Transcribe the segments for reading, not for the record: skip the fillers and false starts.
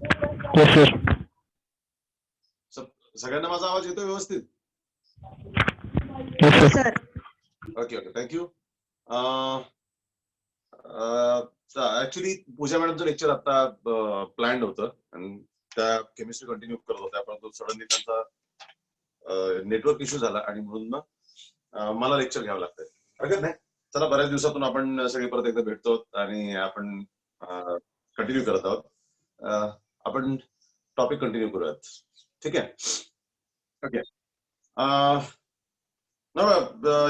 Yes sir. सगळ्यांना माझा आवाज येतो व्यवस्थित? Yes sir. Sir okay okay, thank you. Actually Pooja मॅडमचं लेक्चर आता प्लॅन्ड होतं आणि त्या केमिस्ट्री कंटिन्यू करत होत्या, परंतु सडनली त्यांचा नेटवर्क इश्यू झाला आणि म्हणून मला लेक्चर घ्यावं लागतंय. हरकत नाही, चला बऱ्याच दिवसातून आपण सगळे परत एकदा भेटतो आणि आपण कंटिन्यू करत आहोत. आपण टॉपिक कंटिन्यू करूयात, ठीक आहे? Okay.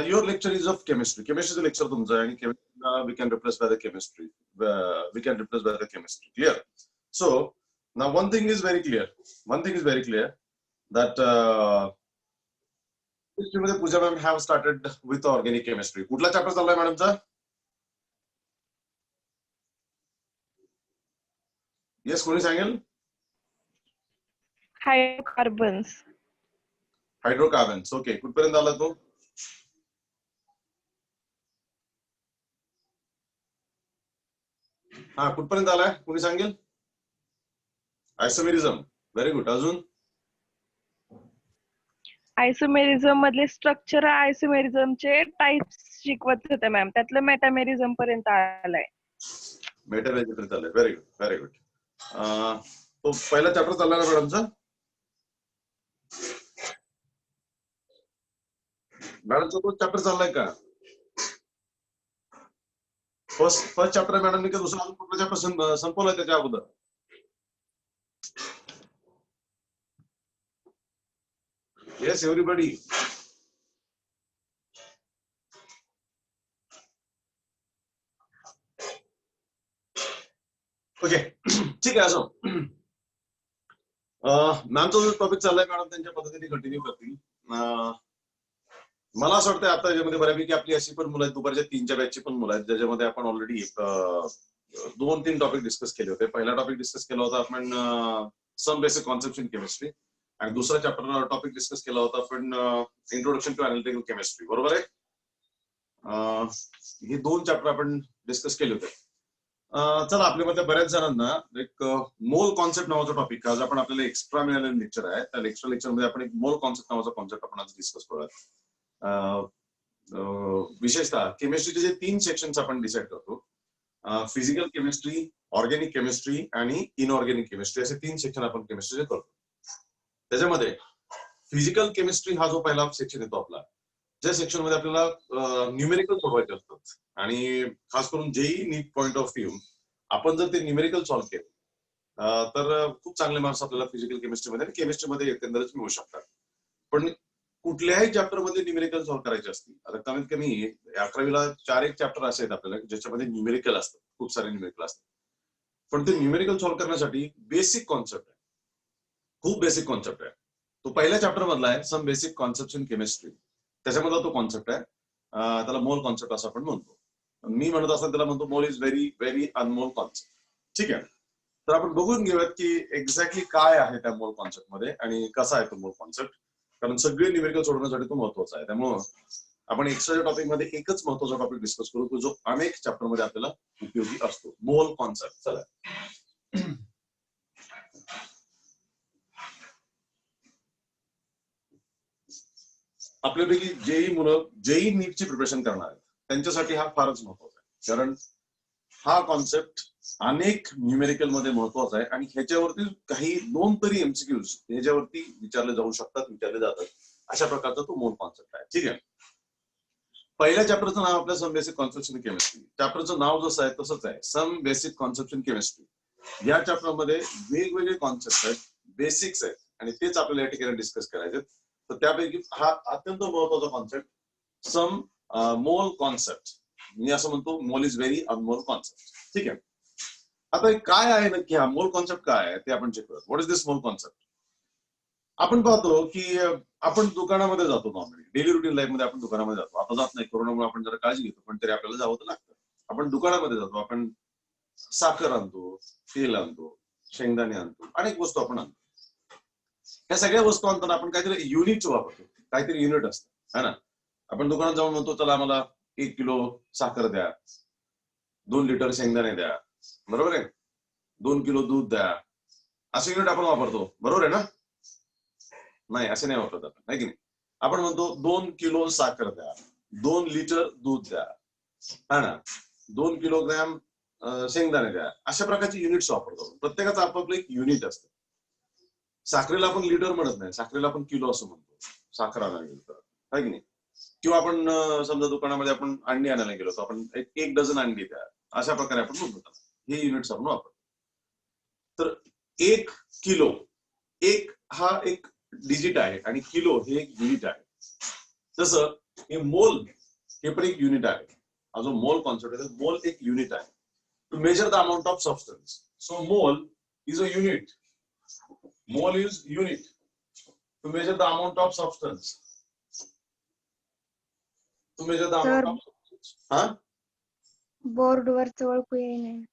Your lecture is of chemistry. केमिस्ट्रीचं लेक्चर तुमचं आहे आणि we can replace by the chemistry. We can replace by the chemistry. Clear? So now one thing is very clear. That मध्ये Pooja ma'am have started with organic chemistry. कुठला chapter चाललाय मॅडमचा? Yes, कोणी सांगेल? हायड्रोकार्बन्स. हायड्रोकार्बन्स. ओके, कुठपर्यंत आला तो? हा, कुठपर्यंत आलाय? कोणी सांगेल? आयसोमेरिझम. Very good. अजून? आयसोमेरिझम मधले स्ट्रक्चर आयसोमेरिझमचे टाइप्स शिकवत होते मॅम, त्यातलं मेटामेरिझम पर्यंत आलाय. मेटामेरिझम पर्यंत आलाय. Very good, very good. तो पहिला चॅप्टर चालला ना मॅडमचा? मॅडमचा तो चॅप्टर चाललाय का? फर्स्ट चॅप्टर मॅडमने का दुसरा कुठला चॅप्टर संपवलाय त्याच्या अगोदर? Yes everybody. ओके, ठीक आहे. असो, मॅमचा जो टॉपिक चाललाय मॅडम त्यांच्या पद्धतीने कंटिन्यू करतील. मला असं वाटतं आता याच्यामध्ये बऱ्यापैकी आपली अशी पण मुलं आहेत, दुपारच्या 3च्या बॅचची पण मुलं आहेत, ज्याच्यामध्ये आपण ऑलरेडी 2-3 टॉपिक डिस्कस केले होते. पहिला टॉपिक डिस्कस केला होता आपण some basic concept in chemistry, आणि दुसरा चॅप्टर टॉपिक डिस्कस केला होता आपण इंट्रोडक्शन टू अनालिटिकल केमिस्ट्री. बरोबर आहे? हे 2 चॅप्टर आपण डिस्कस केले होते. चला, आपल्यामध्ये बऱ्याच जणांना एक मोल कॉन्सेप्ट नावाचा टॉपिक, आज आपण आपल्याला एक्स्ट्रा मिळालेलं लेक्चर आहे, त्या एक्स्ट्रा लेक्चर मध्ये आपण एक मोल कॉन्सेप्ट नावाचा कॉन्सेप्ट आपण आज डिस्कस करूयात. विशेषतः केमिस्ट्रीचे जे 3 सेक्शन्स आपण डिसाईड करतो, फिजिकल केमिस्ट्री, ऑर्गॅनिक केमिस्ट्री आणि इनऑर्गॅनिक केमिस्ट्री, असे 3 सेक्शन आपण केमिस्ट्रीचे करतो. त्याच्यामध्ये फिजिकल केमिस्ट्री हा जो पहिला सेक्शन येतो आपला, ज्या सेक्शन मध्ये आपल्याला न्यूमेरिकल सोडवायचे असतात आणि खास करून JEE NEET point of view आपण जर ते न्यूमेरिकल सॉल्व्ह केले तर खूप चांगले मार्क्स आपल्याला फिजिकल केमिस्ट्रीमध्ये आणि केमिस्ट्रीमध्ये एकंदरच मिळू शकतात. पण कुठल्याही चॅप्टर मध्ये न्यूमेरिकल सॉल्व्ह करायचे असतील, आता कमीत कमी 11वीला 4 चॅप्टर असे आहेत आपल्याला ज्याच्यामध्ये न्यूमेरिकल असतात, खूप सारे न्यूमेरिकल असतात. पण ते न्यूमेरिकल सॉल्व्ह करण्यासाठी बेसिक कॉन्सेप्ट आहे, खूप बेसिक कॉन्सेप्ट आहे. तो पहिल्या चॅप्टर मधला आहे, some basic concept in chemistry. त्याच्यामधला तो कॉन्सेप्ट आहे, त्याला मोल कॉन्सेप्ट असं आपण म्हणतो. मी म्हणत असताना त्याला म्हणतो mole is very very Anmol concept. ठीक आहे, तर आपण बघून घेऊयात की एक्झॅक्टली काय आहे त्या मोल कॉन्सेप्ट मध्ये आणि कसा आहे तो मोल कॉन्सेप्ट, कारण सगळे न्यूमेरिकल सोडवण्यासाठी तो महत्वाचा आहे. त्यामुळं आपण एक्स्ट्राच्या टॉपिक मध्ये एकच महत्वाचा टॉपिक डिस्कस करू, तो जो अनेक चॅप्टर मध्ये आपल्याला उपयोगी असतो, मोल कॉन्सेप्ट. चला, आपल्यापैकी जेई मुलं जेई नीटची प्रिपरेशन करणार आहेत त्यांच्यासाठी हा फारच महत्वाचा आहे, कारण हा कॉन्सेप्ट अनेक न्यूमेरिकल मध्ये महत्वाचा आहे आणि ह्याच्यावरती काही 2 तरी एमसीक्यूज ह्याच्यावरती विचारले जाऊ शकतात, विचारले जातात, अशा प्रकारचा तो मोल कॉन्सेप्ट आहे. ठीक आहे, पहिल्या चॅप्टरचं नाव आपल्या some basic concept in chemistry. चॅप्टरचं नाव जसं आहे तसंच आहे, some basic concept in chemistry. या चॅप्टरमध्ये वेगवेगळे कॉन्सेप्ट आहेत, बेसिक्स आहेत आणि तेच आपल्याला या ठिकाणी डिस्कस करायचे. तर त्यापैकी हा अत्यंत महत्वाचा कॉन्सेप्ट सम मोल कॉन्सेप्ट. मी असं म्हणतो mole is very Anmol concept. ठीक आहे, आता काय आहे नक्की हा मोल कॉन्सेप्ट काय आहे ते आपण चेक करूया. What is this mole concept? आपण पाहतो की आपण दुकानामध्ये जातो, नॉर्मली डेली रुटीन लाईफ मध्ये आपण दुकानामध्ये जातो. आता जात नाही, कोरोनामुळे आपण जरा काळजी घेतो, पण तरी आपल्याला जावं तर लागतं. आपण दुकानामध्ये जातो, आपण साखर आणतो, तेल आणतो, शेंगदाणे आणतो, अनेक वस्तू आपण आणतो. ह्या सगळ्या वस्तू आणताना आपण काहीतरी युनिट वापरतो, काहीतरी युनिट असतं है ना. आपण दुकानात जाऊन म्हणतो चला आम्हाला 1 किलो साखर द्या, 2 लिटर शेंगदाणे द्या, बरोबर आहे, 2 किलो दूध द्या, असे युनिट आपण वापरतो, बरोबर आहे ना? नाही, असे नाही वापरत आपण, नाही की नाही? आपण म्हणतो 2 किलो साखर द्या, 2 लिटर दूध द्या, हा ना, 2 किलोग्रॅम शेंगदाणे द्या, अशा प्रकारचे युनिट्स वापरतो. प्रत्येकाचं आपापलं एक युनिट असतं. साखरेला आपण लिटर म्हणत नाही, साखरेला आपण किलो असं म्हणतो. साखर आणायला गेलो तर, आहे की नाही? किंवा आपण समजा दुकानामध्ये आपण अंडी आणायला गेलो तर आपण एक डझन अंडी द्या, अशा प्रकारे आपण म्हणतो. हे युनिट्स आपण वापरतो. तर 1 किलो, एक हा एक डिजिट आहे आणि किलो हे एक युनिट आहे. तसं हे मोल हे पण एक युनिट आहे. हा जो मोल कॉन्सेप्ट आहे, मोल एक युनिट आहे to measure the amount of substance. So mole is a unit. Mole is unit to measure the amount of substance. To measure the amount of substance. हा, बोर्डवर ओळखू येईना.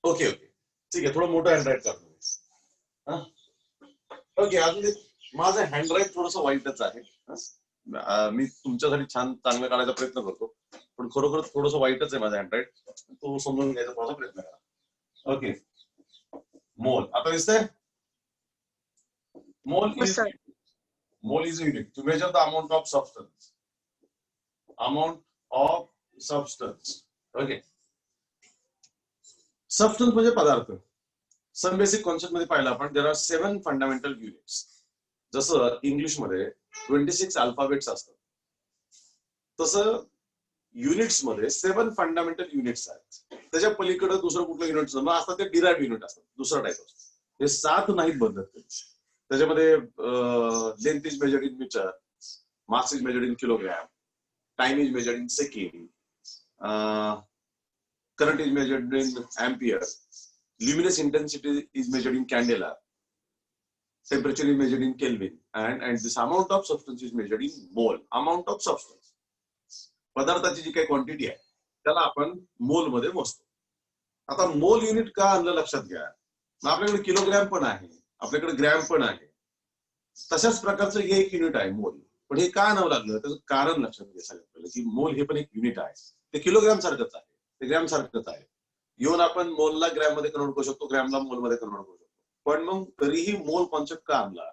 ओके ओके, ठीक आहे. थोडं मोठं हँडराईट करतो. ओके, अजून माझं हँडराईट थोडंसं वाईटच आहे. मी तुमच्यासाठी छान चांगलं काढायचा प्रयत्न करतो, पण खरोखर थोडंसं वाईटच आहे माझं हँडराईट. तो समजून घ्यायचा थोडासा प्रयत्न करा. ओके, मोल आता दिसतंय. Mole is unit to measure the amount of substance. Amount of substance. Okay, substance म्हणजे पदार्थ. सम बेसिक कॉन्सेप्ट मध्ये पाहिलं आपण, देर आर 7 फंडामेंटल युनिट्स. जसं इंग्लिशमध्ये 26 अल्फाबेट्स असतात, तसं युनिट्स मध्ये 7 फंडामेंटल युनिट्स आहेत. त्याच्या पलीकडे दुसरं कुठलं युनिट असतात ते डिराइव्ह युनिट असतात, दुसरा टाईप असतो. हे 7 नाहीत बदलत. त्याच्यामध्ये length is measured in metre, mass is measured in kilogram, time is measured in second, current is measured in ampere, luminous intensity is measured in candela, temperature is measured in Kelvin, and this amount of substance is measured in mole. Amount of substance, पदार्थाची जी काही quantity आहे त्याला आपण मोल मध्ये मोजतो. आता मोल युनिट का आणलं लक्षात घ्या. आपल्याकडे किलोग्रॅम पण आहे, आपल्याकडे ग्रॅम पण आहे. तशाच प्रकारचं हे एक युनिट आहे मोल. पण हे का आणावं लागलं त्याचं कारण लक्षात घ्या. सगळ्यात पहिलं की मोल हे पण एक युनिट आहे. ते किलोग्रॅम सारखंच आहे, ते ग्रॅम सारखंच आहे. येऊन आपण मोलला ग्रॅम मध्ये कन्वर्ट करू शकतो, ग्रॅमला मोल मध्ये कन्वर्ट करू शकतो. पण मग तरीही मोल कॉन्सेप्ट का आणला,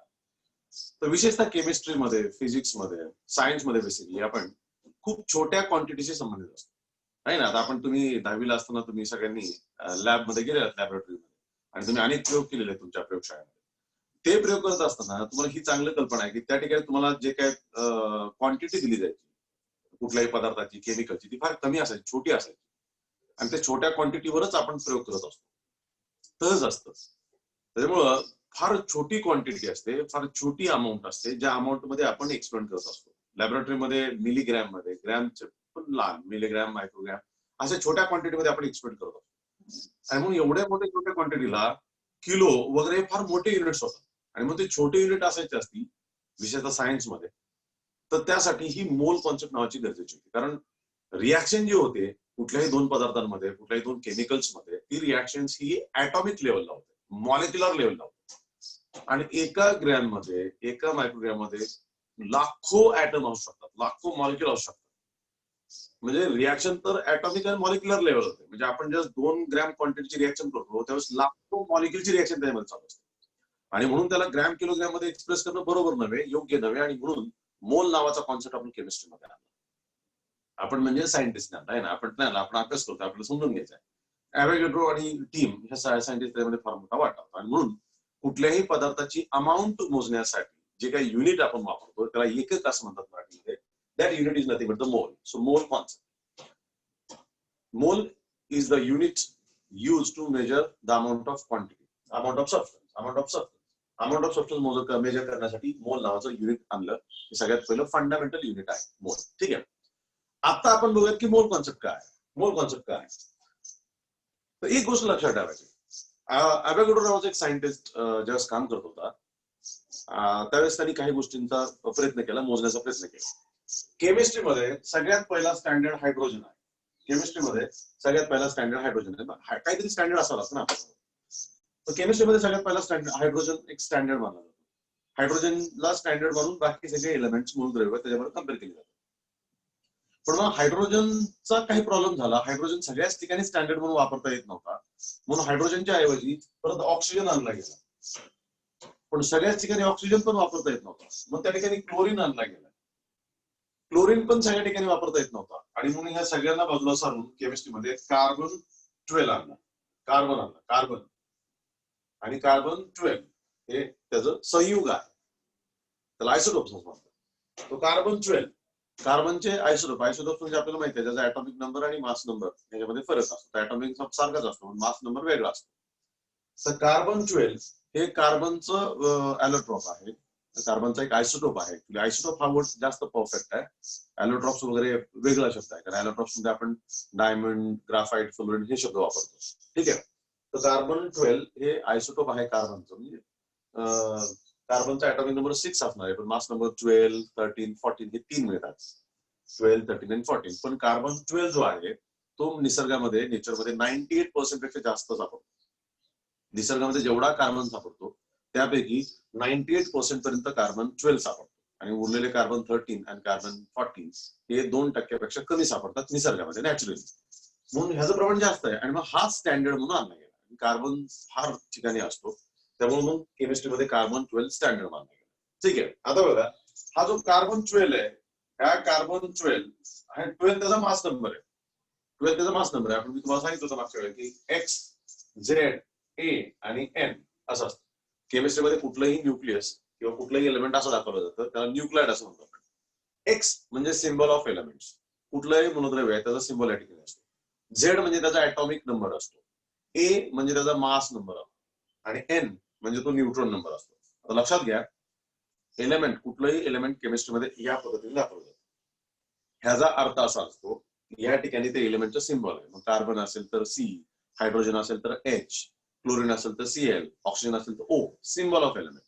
तर विशेषतः केमिस्ट्रीमध्ये, फिजिक्समध्ये, सायन्समध्ये बेसिकली आपण खूप छोट्या क्वांटिटीशी संबंधित असतो, आहे ना. आता आपण तुम्ही 10वीला असताना तुम्ही सगळ्यांनी लॅबमध्ये गेले, लॅबोरेटरीमध्ये, आणि तुम्ही अनेक प्रयोग केलेले तुमच्या प्रयोगशाळेमध्ये. ते प्रयोग करत असताना तुम्हाला ही चांगली कल्पना आहे की त्या ठिकाणी तुम्हाला जे काय क्वांटिटी दिली जायची कुठल्याही पदार्थाची, केमिकलची, ती फार कमी असायची, छोटी असायची. आणि त्या छोट्या क्वांटिटीवरच आपण प्रयोग करत असतो, तसंच असतं. त्याच्यामुळं फार छोटी क्वांटिटी असते, फार छोटी अमाऊंट असते, ज्या अमाऊंट मध्ये आपण एक्सपेरिमेंट करत असतो. लॅबोरेटरीमध्ये मिलीग्रॅम मध्ये, ग्रॅमचे पण लहान, मिलीग्रॅम, मायक्रोग्रॅम, अशा छोट्या क्वांटिटीमध्ये आपण एक्सपेरिमेंट करत असतो. आणि म्हणून एवढ्या छोट्या क्वांटिटीला किलो वगैरे फार मोठे युनिट्स होतात. आणि मग ते छोटे युनिट असायचे असतील विशेषतः सायन्समध्ये, तर त्यासाठी ही मोल कॉन्सेप्ट नावाची गरजेची होती. कारण रिॲक्शन जे होते कुठल्याही 2 पदार्थांमध्ये, कुठल्याही 2 केमिकल्स मध्ये, ती रिॲक्शन्स ही ऍटॉमिक लेवलला होते, मॉलिक्युलर लेवलला होते. आणि एका ग्रॅम मध्ये, एका मायक्रोग्रॅम मध्ये लाखो ऍटम असू शकतात, लाखो मॉलिक्युल असू शकतात. म्हणजे रिॲक्शन तर ऍटॉमिक आणि मॉलिक्युलर लेवल होते. म्हणजे आपण जस्ट 2 ग्रॅम क्वांटिटीची रिॲक्शन करतो त्यावेळेस लाखो मॉलिक्युलची रिॲक्शन त्याच्यामध्ये चालू असते. आणि म्हणून त्याला ग्रॅम किलोग्रॅम मध्ये एक्सप्रेस करणं बरोबर नव्हे, योग्य नव्हे. आणि म्हणून मोल नावाचा कॉन्सेप्ट आपण केमिस्ट्रीमध्ये आणला. आपण म्हणजे सायंटिस्ट आहे ना, आपण अभ्यास करतो, आपल्याला समजून घ्यायचा आहे. ॲव्होगॅड्रो आणि टीम ह्या सायंटिस्ट त्यामध्ये फार मोठा वाटा होता. आणि म्हणून कुठल्याही पदार्थाची अमाऊंट मोजण्यासाठी जे काही युनिट आपण वापरतो त्याला एकक असं म्हणतात मराठीमध्ये. That unit is nothing but the mole. So mole concept. Mole is the unit use to measure the amount of quantity, amount of substance, amount of substance measure करण्यासाठी मोल नावाचं युनिट आणलं. हे सगळ्यात पहिलं फंडामेंटल युनिट आहे मोल. ठीक आहे. आता आपण बघूयात की मोल कॉन्सेप्ट काय आहे. मोल कॉन्सेप्ट काय आहे, तर एक गोष्ट लक्षात ठेवायची. ॲव्होगॅड्रो नावाचा एक सायंटिस्ट ज्यावेळेस काम करत होता त्यावेळेस त्यांनी काही गोष्टींचा प्रयत्न केला, मोजण्याचा प्रयत्न केला. केमिस्ट्रीमध्ये सगळ्यात पहिला स्टँडर्ड हायड्रोजन आहे. केमिस्ट्रीमध्ये सगळ्यात पहिला स्टँडर्ड हायड्रोजन आहे. काहीतरी स्टँडर्ड असावं लागतं ना. तर केमिस्ट्रीमध्ये सगळ्यात पहिला स्टँडर्ड हायड्रोजन एक स्टँडर्ड मानला जातो. हायड्रोजनला स्टँडर्ड म्हणून बाकी सगळे एलिमेंट्स मूलद्रव्य त्याच्याबरोबर कम्पेअर केले जातात. पण मग हायड्रोजनचा काही प्रॉब्लेम झाला. हायड्रोजन सगळ्याच ठिकाणी स्टँडर्ड म्हणून वापरता येत नव्हता. म्हणून हायड्रोजनच्या ऐवजी परत ऑक्सिजन आणला गेला. पण सगळ्याच ठिकाणी ऑक्सिजन पण वापरता येत नव्हता. मग त्या ठिकाणी क्लोरीन आणला गेला. क्लोरीन पण सगळ्या ठिकाणी वापरता येत नव्हता आणि म्हणून ह्या सगळ्यांना बाजूला सारून केमिस्ट्रीमध्ये कार्बन 12 आणला. कार्बन आणि कार्बन 12 हे त्याचं संयुग आहे, त्याला आयसोटोप्स म्हणतात. तो कार्बन 12 कार्बनचे आयसोटोप म्हणजे आपल्याला माहिती आहे त्याचा ऍटॉमिक नंबर आणि मास नंबर याच्यामध्ये फरक असतो. ऍटॉमिक सारखाच असतो, मास नंबर वेगळा असतो. तर कार्बन 12 हे कार्बनचं ॲलोट्रॉप आहे, कार्बनचा एक आयसोटोप आहे. आयसोटोप हा वर्ड जास्त परफेक्ट आहे. ॲलोट्रॉप्स वगैरे वेगळा शब्द आहे, कारण ॲलोट्रॉप्स मध्ये आपण डायमंड, ग्राफाइट, फ्लोरिन हे शब्द वापरतो. ठीक आहे. तर कार्बन 12 हे आयसोटोप आहे कार्बनचं, म्हणजे कार्बनचा ॲटॉमिक नंबर 6 असणार आहे, पण मास नंबर 12, 13, 14 हे 3 मिळतात. 12, 13 आणि 14. पण कार्बन 12 जो आहे तो निसर्गामध्ये, नेचरमध्ये 98% पेक्षा जास्त सापडतो. निसर्गामध्ये जेवढा कार्बन सापडतो त्यापैकी 98% पर्यंत कार्बन 12 सापडतो आणि उरलेले कार्बन 13 आणि कार्बन 14 हे 2% पेक्षा कमी सापडतात निसर्गामध्ये नॅचरली. म्हणून ह्याचं प्रमाण जास्त आहे आणि मग हा स्टँडर्ड म्हणून आणला गेला. कार्बन फार ठिकाणी असतो, त्यामुळे मग केमिस्ट्रीमध्ये कार्बन 12 स्टँडर्ड मानला गेला. ठीक आहे. आता बघा, हा जो कार्बन 12 आहे, ह्या कार्बन 12 हा 12 त्याचा मास नंबर आहे. 12 त्याचा मास नंबर आहे. आपण मी तुम्हाला सांगितलं होतं मागच्या वेळेला की एक्स, झेड, ए आणि एन असं असतं. केमिस्ट्रीमध्ये कुठलंही न्यूक्लियस किंवा कुठलंही एलिमेंट असं दाखवलं जातं, त्याला न्यूक्लाइड असं म्हणतो आपण. एक्स म्हणजे सिम्बॉल ऑफ एलिमेंट्स, कुठलंही मूलद्रव्य आहे त्याचा सिम्बॉल या ठिकाणी असतो. झेड म्हणजे त्याचा ॲटॉमिक नंबर असतो. ए म्हणजे त्याचा मास नंबर असतो आणि एन म्हणजे तो न्यूट्रॉन नंबर असतो. आता लक्षात घ्या, एलिमेंट, कुठलंही एलिमेंट केमिस्ट्रीमध्ये या पद्धतीने दाखवलं जातं. ह्याचा अर्थ असा असतो या ठिकाणी ते एलिमेंटचं सिम्बॉल आहे. मग कार्बन असेल तर सी, हायड्रोजन असेल तर एच, क्लोरीन असेल तर सीएल, ऑक्सिजन असेल तर ओ, सिम्बॉल ऑफ एलिमेंट.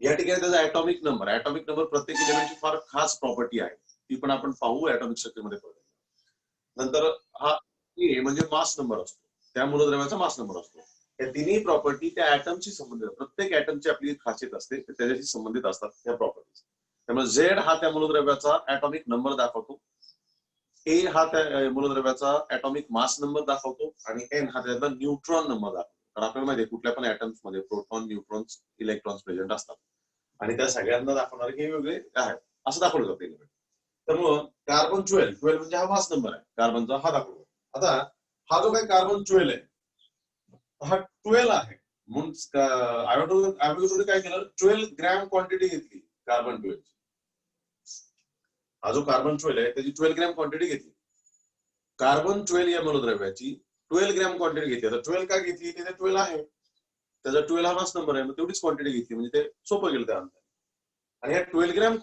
या ठिकाणी त्याचा ॲटॉमिक नंबर प्रत्येक एलिमेंटची फार खास प्रॉपर्टी आहे, ती पण आपण पाहू ॲटॉमिक स्ट्रक्चरमध्ये. नंतर हा ए म्हणजे मास नंबर असतो, त्या मूलद्रव्याचा मास नंबर असतो. या तिन्ही प्रॉपर्टी त्या ऍटमशी संबंधित, प्रत्येक ऍटमची आपली खासियत असते, त्याच्याशी संबंधित असतात त्या प्रॉपर्टीज. त्यामुळे झेड हा त्या मूलद्रव्याचा ॲटॉमिक नंबर दाखवतो, ए हा त्या मूलद्रव्याचा ॲटॉमिक मास नंबर दाखवतो आणि एन हा त्याचा न्यूट्रॉन नंबर दाखवतो. तर आपल्याला माहिती आहे कुठल्या पण ऍटम्स मध्ये प्रोटॉन, न्यूट्रॉन्स, इलेक्ट्रॉन्स प्रेझेंट असतात आणि त्या सगळ्यांना दाखवणारे हे वेगळे आहेत असं दाखवलं जातं एलिमेंट. त्यामुळं कार्बन 12 म्हणजे हा मास नंबर आहे कार्बनचा, हा दाखवतो. आता हा जो काही कार्बन 12 आहे हा 12 आहे म्हणून ॲव्होगॅड्रोने काय केलं, 12 ग्रॅम क्वांटिटी घेतली कार्बन 12. हा जो कार्बन 12 आहे त्याची 12 ग्रॅम क्वांटिटी घेतली. कार्बन 12 या मूलद्रव्याची 12 ग्रॅम क्वांटिटी घेतली. आता 12 काय घेतली, तिथे 12 आहे, त्याचा 12 हा मास नंबर आहे, मग तेवढीच क्वांटिटी घेतली, म्हणजे ते सोपं गेलं त्या अंतर. आणि ह्या 12 ग्रॅम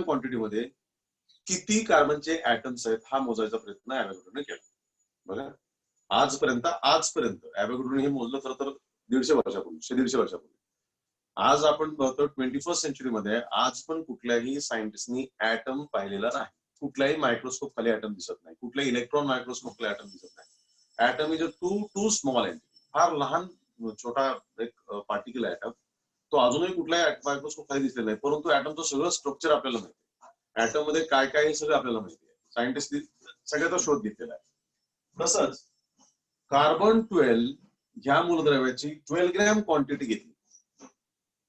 क्वांटिटीमध्ये किती कार्बनचे ऍटम्स आहेत हा मोजायचा प्रयत्न ॲव्होगॅड्रोने केला. बघा, आजपर्यंत ॲव्होगॅड्रोने हे मोजलं खरं तर 150 वर्षापूर्वी. आज आपण बघतो 21st सेंचुरीमध्ये आज पण कुठल्याही सायंटिस्टनी ऍटम पाहिलेला नाही. कुठल्याही मायक्रोस्कोप खाली ऍटम दिसत नाही, कुठल्याही इलेक्ट्रॉन मायक्रोस्कोप खाली ऍटम दिसत नाही. Atom is a too small entity, फार लहान छोटा एक पार्टिकल ऍटम, तो अजूनही कुठल्याही मायक्रोस्कोप खाली दिसलेला नाही. परंतु ऍटमचं सगळं स्ट्रक्चर आपल्याला माहिती आहे, ऍटम मध्ये काय काय हे सगळं आपल्याला माहिती आहे. सायंटिस्टनी सगळ्याचा शोध घेतलेला आहे. तसंच कार्बन 12 ह्या मूलद्रव्याची 12 ग्रॅम क्वांटिटी घेतली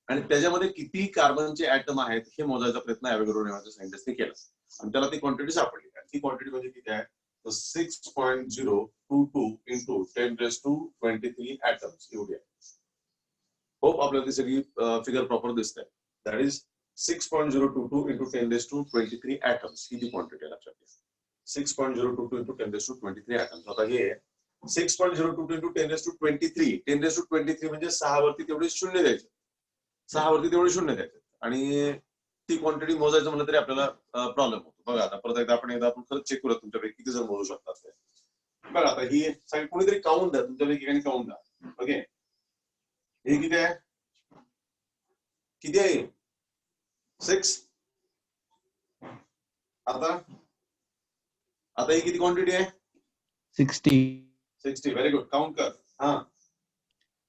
आणि त्याच्यामध्ये किती कार्बनचे ऍटम आहेत हे मोजायचा प्रयत्न ॲव्होगॅड्रो नावाच्या सायंटिस्टने केला आणि त्याला ती क्वांटिटी सापडली. आणि ती क्वांटिटी म्हणजे किती आहे, 6.022 into 10⁻23 atoms एवढी आहे. होप आपल्याला ती सगळी फिगर प्रॉपर दिसते. दॅट इज 6.022 into 10⁻23 atoms ही ती क्वांटिटी आहे, लक्षात घ्या. 6.022 into 10⁻23 atoms. आता हे 6.022 into 10⁻23 म्हणजे 6 वरती तेवढे शून्य द्यायचे, 6 वरती तेवढे शून्य द्यायचे आणि ती क्वांटिटी मोजायचं म्हणलं तरी आपल्याला प्रॉब्लेम होतो. बघा, आता परत एकदा आपण खरंच चेक करूया तुमच्यापैकी किती जण मोजू शकतात ते. बघा, आता ही कोणीतरी काउंट द्या, तुमच्यापैकी काउंट द्या. ओके, हे किती आहे, किती आहे, 6. आता ही किती क्वांटिटी आहे, 60. व्हेरी गुड, काउंट कर. हा,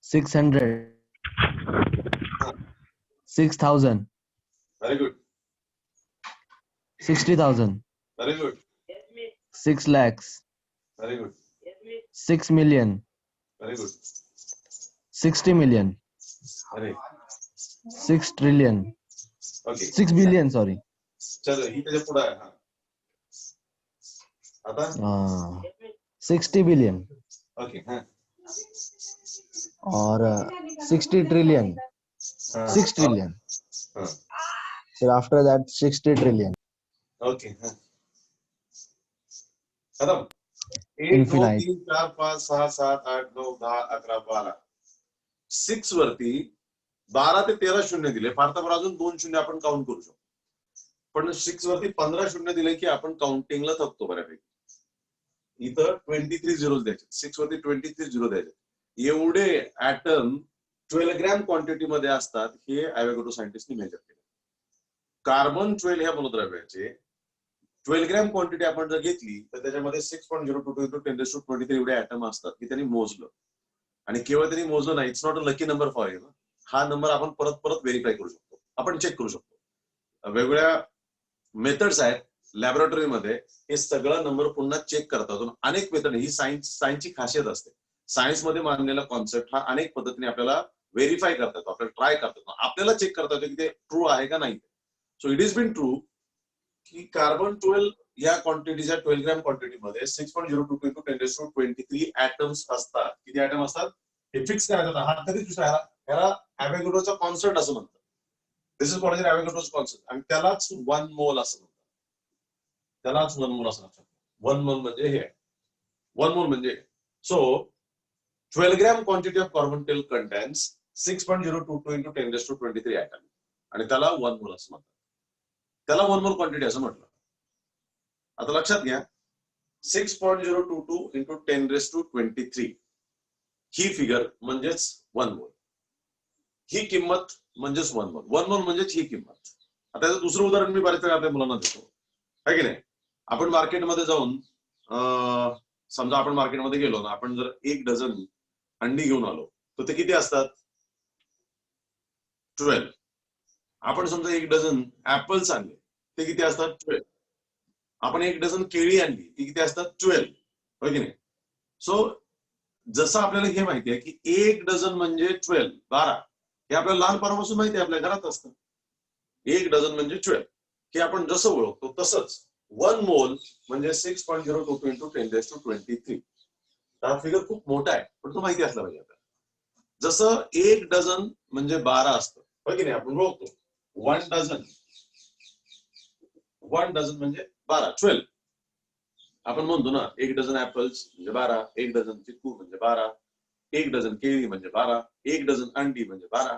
600, 6,000, very good, 60,000, very good, 6 lakhs, very good, 6 million, very good, 60 million. अरे 6 trillion. Okay 6 billion, sorry. चलो ही त्याच्या पुढे आहे. हा आता 60 billion. ओके हा और 60 trillion. 6 trillion. हा So after that 60 trillion. Okay हा खतम. 1 2 Infinite. 3 4 5 6 7 8 9 10 11 12 6 वरती 12 ते 13 शून्य दिले. फार तर अजून 2 शून्य आपण काउंट करू शकतो. पण 6 वरती 15 शून्य दिले की आपण काउंटिंगला थकतो बऱ्यापैकी. इथं 23 झिरो द्यायचे. 6 वरती 23 झिरो द्यायचे. एवढे ऍटम 12 ग्रॅम क्वांटिटी मध्ये असतात हे ॲव्होगॅड्रो सायंटिस्टनी मेजर केले. कार्बन 12 ह्या मूलद्रव्याचे 12 ग्रॅम क्वांटिटी आपण जर घेतली तर त्याच्यामध्ये 6.022 × 10⁻23 एवढे ऍटम असतात की त्यांनी मोजलं. आणि केवळ त्यांनी मोजलं नाही, it's not a lucky number for him. हा नंबर आपण परत परत व्हेरीफाय करू शकतो, आपण चेक करू शकतो. वेगवेगळ्या मेथड्स आहेत लॅबोरेटरीमध्ये, हे सगळा नंबर पुन्हा चेक करता येतो. अनेक मेथड, ही सायन्सची खासियत असते. सायन्समध्ये मानलेला कॉन्सेप्ट हा अनेक पद्धतीने आपल्याला व्हेरीफाय करता येतो, आपल्याला ट्राय करता येतो, आपल्याला चेक करता येतो की ते ट्रू आहे का नाही. So it is been true की कार्बन 12 या क्वांटिटीच्या 12 ग्रॅम क्वांटिटीमध्ये 6.022 × 10⁻23 ऍटम्स असतात. किती ऍटम असतात हे फिक्स करायचं. हा कधी दुसरा याला ॲव्होगॅड्रोचा कॉन्सेप्ट असं म्हणतात. दिस इज कॉल्ड ॲव्होगॅड्रोज कॉन्सेप्ट. आणि त्यालाच 1 मोल असं म्हणतात. त्यालाच 1 मोल असं म्हणतात. 1 मोल म्हणजे हे 1 मोल म्हणजे so 12 gram quantity of carbon 12 contains 6.022 × 10⁻23 atom आणि त्याला 1 मोल असं म्हणतात. त्याला 1 मोल क्वांटिटी असं म्हटलं. आता लक्षात घ्या 6.022 × 10⁻23 ही फिगर म्हणजेच 1 मोल, ही किंमत म्हणजेच 1 मोल. 1 मोल म्हणजेच ही किंमत. आता याचं दुसरं उदाहरण मी बऱ्याच वेळा आपल्या मुलांना देतो, आहे की नाही. आपण मार्केटमध्ये जाऊन समजा आपण मार्केटमध्ये गेलो ना, आपण जर 1 डझन अंडी घेऊन आलो तर ते किती असतात 12. आपण समजा 1 डझन ऍपल्स आणले ते किती असतात 12. आपण 1 डझन केळी आणली ती किती असतात 12, होय की नाही. सो जसं आपल्याला हे माहिती आहे की 1 डझन म्हणजे 12 हे आपल्याला लहानपणापासून माहिती आहे, आपल्या घरात असतं. 1 डझन म्हणजे 12 हे आपण जसं ओळखतो तसंच 1 मोल म्हणजे 6.022 × 10⁻23. हा फिगर खूप मोठा आहे पण तो माहिती असला पाहिजे. जसं 1 डझन म्हणजे 12 असतं, होय की नाही, आपण ओळखतो. 1 डझन म्हणजे 12, 12. आपण म्हणतो ना 1 डझन ऍपल्स म्हणजे 12, 1 डझन चिक्कू म्हणजे 12, 1 डझन केळी म्हणजे 12, 1 डझन अंडी म्हणजे 12.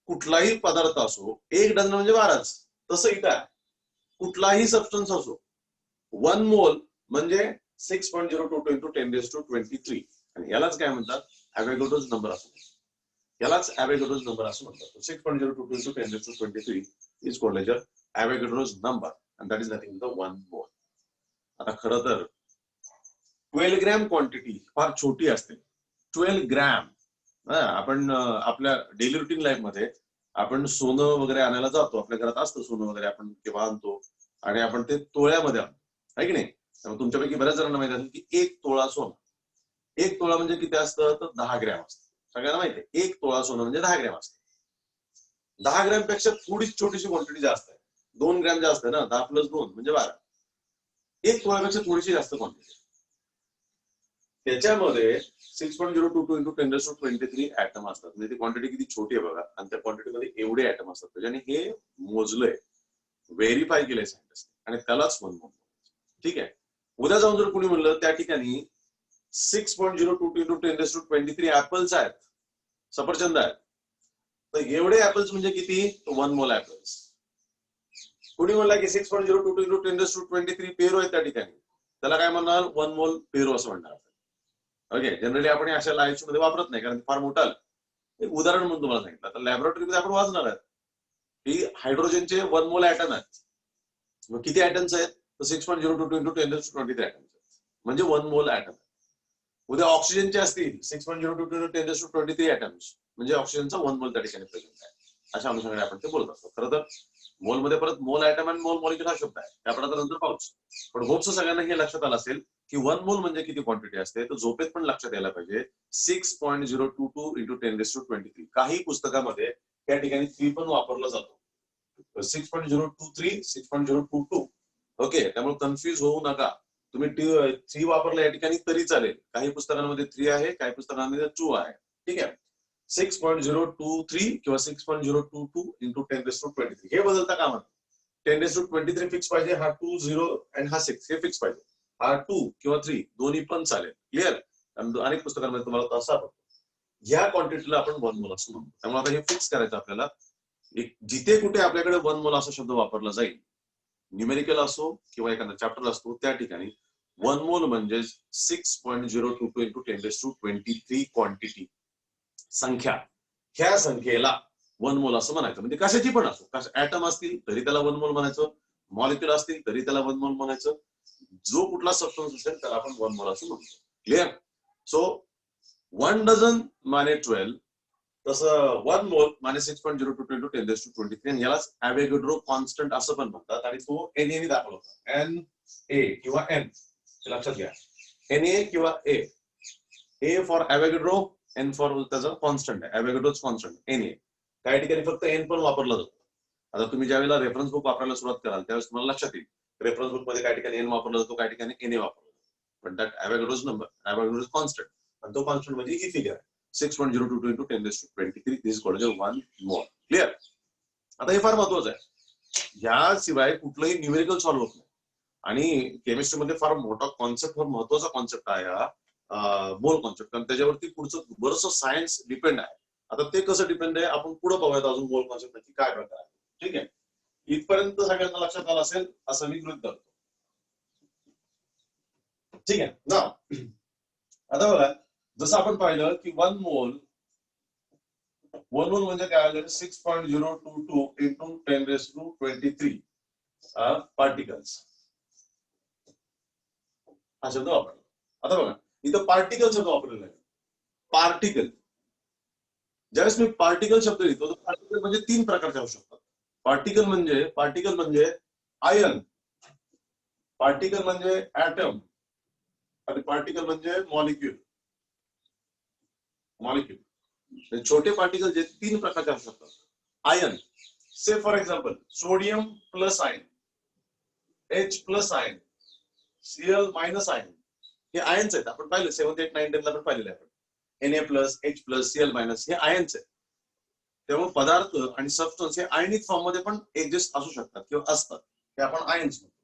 कुठलाही पदार्थ असो 1 डझन म्हणजे 12च. तसं इथं आहे, कुठलाही सबस्टन्स असो 1 मोल म्हणजे 6.022 × 10⁻23. आणि यालाच काय म्हणतात ॲव्होगॅड्रोज नंबर असं म्हणतात. यालाच ॲव्होगॅड्रोज नंबर असं म्हणतात. 6.022 × 10⁻23 is called as Avogadro's number and that is nothing the 1 mole. आता खरं तर 12 ग्रॅम क्वांटिटी फार छोटी असते. 12 ग्रॅम. आपण आपल्या डेली रुटीन लाईफ मध्ये आपण सोनं वगैरे आणायला जातो, आपल्या घरात असतं सोनं वगैरे, आपण केव्हा आणतो आणि आपण ते तोळ्यामध्ये आणतो, आहे की नाही. तुमच्यापैकी बऱ्याच जणांना माहिती असेल की 1 तोळा सोनं, 1 तोळा म्हणजे किती असतं तर 10 ग्रॅम असतं. सगळ्यांना माहिती आहे 1 तोळा सोनं म्हणजे 10 ग्रॅम असतं. 10 ग्रॅम पेक्षा थोडी छोटीशी क्वांटिटी जास्त आहे. 2 ग्रॅम जास्त आहे ना, 10 + 2 म्हणजे 12. 1 तोळ्यापेक्षा थोडीशी जास्त क्वांटिटी. त्याच्यामध्ये 6.022 × 10⁻23 ऍटम असतात. म्हणजे ती क्वांटिटी किती छोटी आहे बघा. आणि त्या क्वांटिटीमध्ये एवढे ऍटम असतात. त्याच्याने हे मोजलंय, व्हेरीफाय केलंय सायंटिस्ट आणि त्यालाच 1 मोल. ठीक आहे. उद्या जाऊन जर कोणी म्हणलं त्या ठिकाणी 6.022 × 10⁻23 ऍपल्स आहेत, सफरचंद आहेत, तर एवढे ऍपल्स म्हणजे किती 1 मोल ऍपल्स. कोणी म्हणला की 6.022 × 10⁻23 पेरू आहेत त्या ठिकाणी, त्याला काय म्हणणार 1 मोल पेरू असं म्हणणार. ओके. जनरली आपण अशा आयुष्यामध्ये वापरत नाही कारण फार मोठा. एक उदाहरण म्हणून तुम्हाला सांगितलं. आता लॅबोरेटरीमध्ये आपण वाचणार आहोत की हायड्रोजनचे 1 मोल ऍटम आहेत. मग किती ऍटम्स आहेत तर 6.022 × 10⁻23 ऍटम्स म्हणजे 1 मोल ऍटम. उद्या ऑक्सिजनचे असतील 6.022 × 10⁻23 ऍटम्स म्हणजे ऑक्सिजनचा 1 मोल त्या ठिकाणी प्रेझेंट आहे. अशा अनुषंगाने आपण ते बोलत असतो. खरं तर मोलमध्ये परत मोल ऍटम आणि मोल मॉलिक्युल हा शब्द आहे, त्या आपण आता नंतर पाहूच. पण होपचं सगळ्यांना हे लक्षात आलं असेल की 1 मोल म्हणजे किती क्वांटिटी असते, तर झोपेत पण लक्षात यायला पाहिजे 6.022 इंटू 10⁻23. काही पुस्तकामध्ये त्या ठिकाणी 3 पण वापरला जातो. 6.023, 6.022. ओके, त्यामुळे कन्फ्युज होऊ नका. तुम्ही 3 वापरला या ठिकाणी तरी चालेल. काही पुस्तकांमध्ये 3 आहे, काही पुस्तकांमध्ये 2 आहे. ठीक आहे. 6.023 किंवा 6.022 इंटू 10⁻23 हे बदलता कामा नये. 10⁻23 फिक्स पाहिजे, हा 2 0 आणि हा 6 हे फिक्स पाहिजे. हा 2 किंवा 3 दोन्ही पण चालेल. क्लिअर? अनेक पुस्तकांमध्ये तुम्हाला तसा पडतो. ह्या क्वांटिटीला आपण 1 मोल असं म्हणतो. त्यामुळे आता हे फिक्स करायचं आपल्याला. जिथे कुठे आपल्याकडे 1 मोल असा शब्द वापरला जाईल, न्यूमेरिकल असो किंवा एखादा चॅप्टर असतो, त्या ठिकाणी 1 मोल म्हणजे 6.022 इंटू 10⁻23 क्वांटिटी संख्या. ह्या संख्येला 1 मोल असं म्हणायचं. म्हणजे कशाची पण असो, ऍटम असतील तरी त्याला 1 मोल म्हणायचं, मॉलिक्युल असतील तरी त्याला 1 मोल म्हणायचं, जो कुठला सबस्टन्स असेल त्याला आपण 1 मोल असं म्हणतो. क्लिअर? सो 1 डझन माने 12, तसं 1 मोल माने 6.022 इंटू 10⁻23, आणि यालाच ॲव्होगाड्रो कॉन्स्टंट असं पण म्हणतात. आणि तो Na ने दाखवला होता. Na किंवा N, लक्षात घ्या. Na किंवा A फॉर ॲव्होगाड्रो, N फॉर त्याचा कॉन्स्टंट आहे, ॲव्होगाड्रोच कॉन्स्टंट Na. काही ठिकाणी फक्त N पण वापरला जातो. आता तुम्ही ज्यावेळेला रेफरन्स बुक वापरायला सुरुवात कराल त्यावेळेस तुम्हाला लक्षात येईल, रेफरन्स बुक मध्ये काही ठिकाणी N वापरला जातो, काही ठिकाणी Na वापरला जातो. पण दॅट ॲव्होगाड्रोज नंबर, ॲव्होगाड्रोज कॉन्स्टंट, आणि तो कॉन्स्टंट म्हणजे ही फिगर आहे 6.022 इंटू 10⁻23. दिस कॉल्ड 1 मोल. क्लिअर? आता हे फार महत्वाचं आहे. याशिवाय कुठलंही न्यूमेरिकल सॉल्व्ह होत नाही. आणि केमिस्ट्रीमध्ये फार मोठा कॉन्सेप्ट, फार महत्वाचा कॉन्सेप्ट आहे हा मोल कॉन्सेप्ट, कारण त्याच्यावरती पुढचं बरंचसं सायन्स डिपेंड आहे. आता ते कसं डिपेंड आहे आपण पुढे पाहूयात अजून मोल कॉन्सेप्ट नक्की काय प्रकार आहे. ठीक आहे, इथपर्यंत सगळ्यांना लक्षात आलं असेल असं मी गृहीत धरतो. ठीक आहे ना. आता बघा, जसं आपण पाहिलं की 1 मोल म्हणजे काय आलं, 6.022 इंटू 10⁻23 पार्टिकल्स हा शब्द वापरला. आता बघा, इथं पार्टिकल शब्द वापरलेला आहे. पार्टिकल, ज्यावेळेस मी पार्टिकल शब्द लिहितो तर पार्टिकल म्हणजे 3 प्रकारचे असू शकतात. पार्टिकल म्हणजे आयन, पार्टिकल म्हणजे ऍटम, आणि पार्टिकल म्हणजे मॉलिक्यूल. छोटे पार्टिकल जे 3 प्रकारचे असू शकतात. Ion, say for example sodium plus ion, H plus ion, Cl minus ion, हे आयन्स आहेत. आपण पाहिलं 7th 8th 9th 10th ला पण पाहिलेले आपण. Na plus, H plus, Cl minus हे आयन्स आहेत. त्यामुळे पदार्थ आणि सबस्टन्स हे आयनिक फॉर्म मध्ये पण एक्झिस्ट असू शकतात किंवा असतात, हे आपण आयन्स म्हणतो.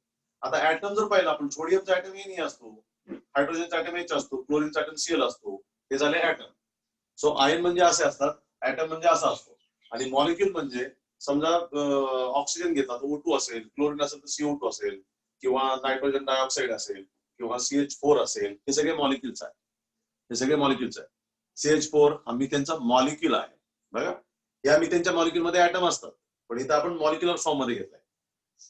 आता ऍटम जर पाहिलं आपण, सोडियमचा ऍटम Na असतो, हायड्रोजनचा ऍटम H असतो, क्लोरीनचा ऍटम Cl असतो, हे झाले ऍटम. सो आयन म्हणजे असे असतात, ऍटम म्हणजे असा असतो. आणि मॉलिक्यूल म्हणजे समजा ऑक्सिजन घेतात O2 असेल, क्लोरीन असेल तर CO2 असेल, किंवा नायट्रोजन डायऑक्साईड असेल, किंवा CH4 असेल, हे सगळे मॉलिक्युल्स आहे. हे सगळे मॉलिक्युल्स आहे. CH4 हा मिथेनचा मॉलिक्यूल आहे. बघा, या मिथेनच्या मॉलिक्यूलमध्ये ऍटम असतात, पण इथं आपण मॉलिक्युलर फॉर्म मध्ये घेतलाय.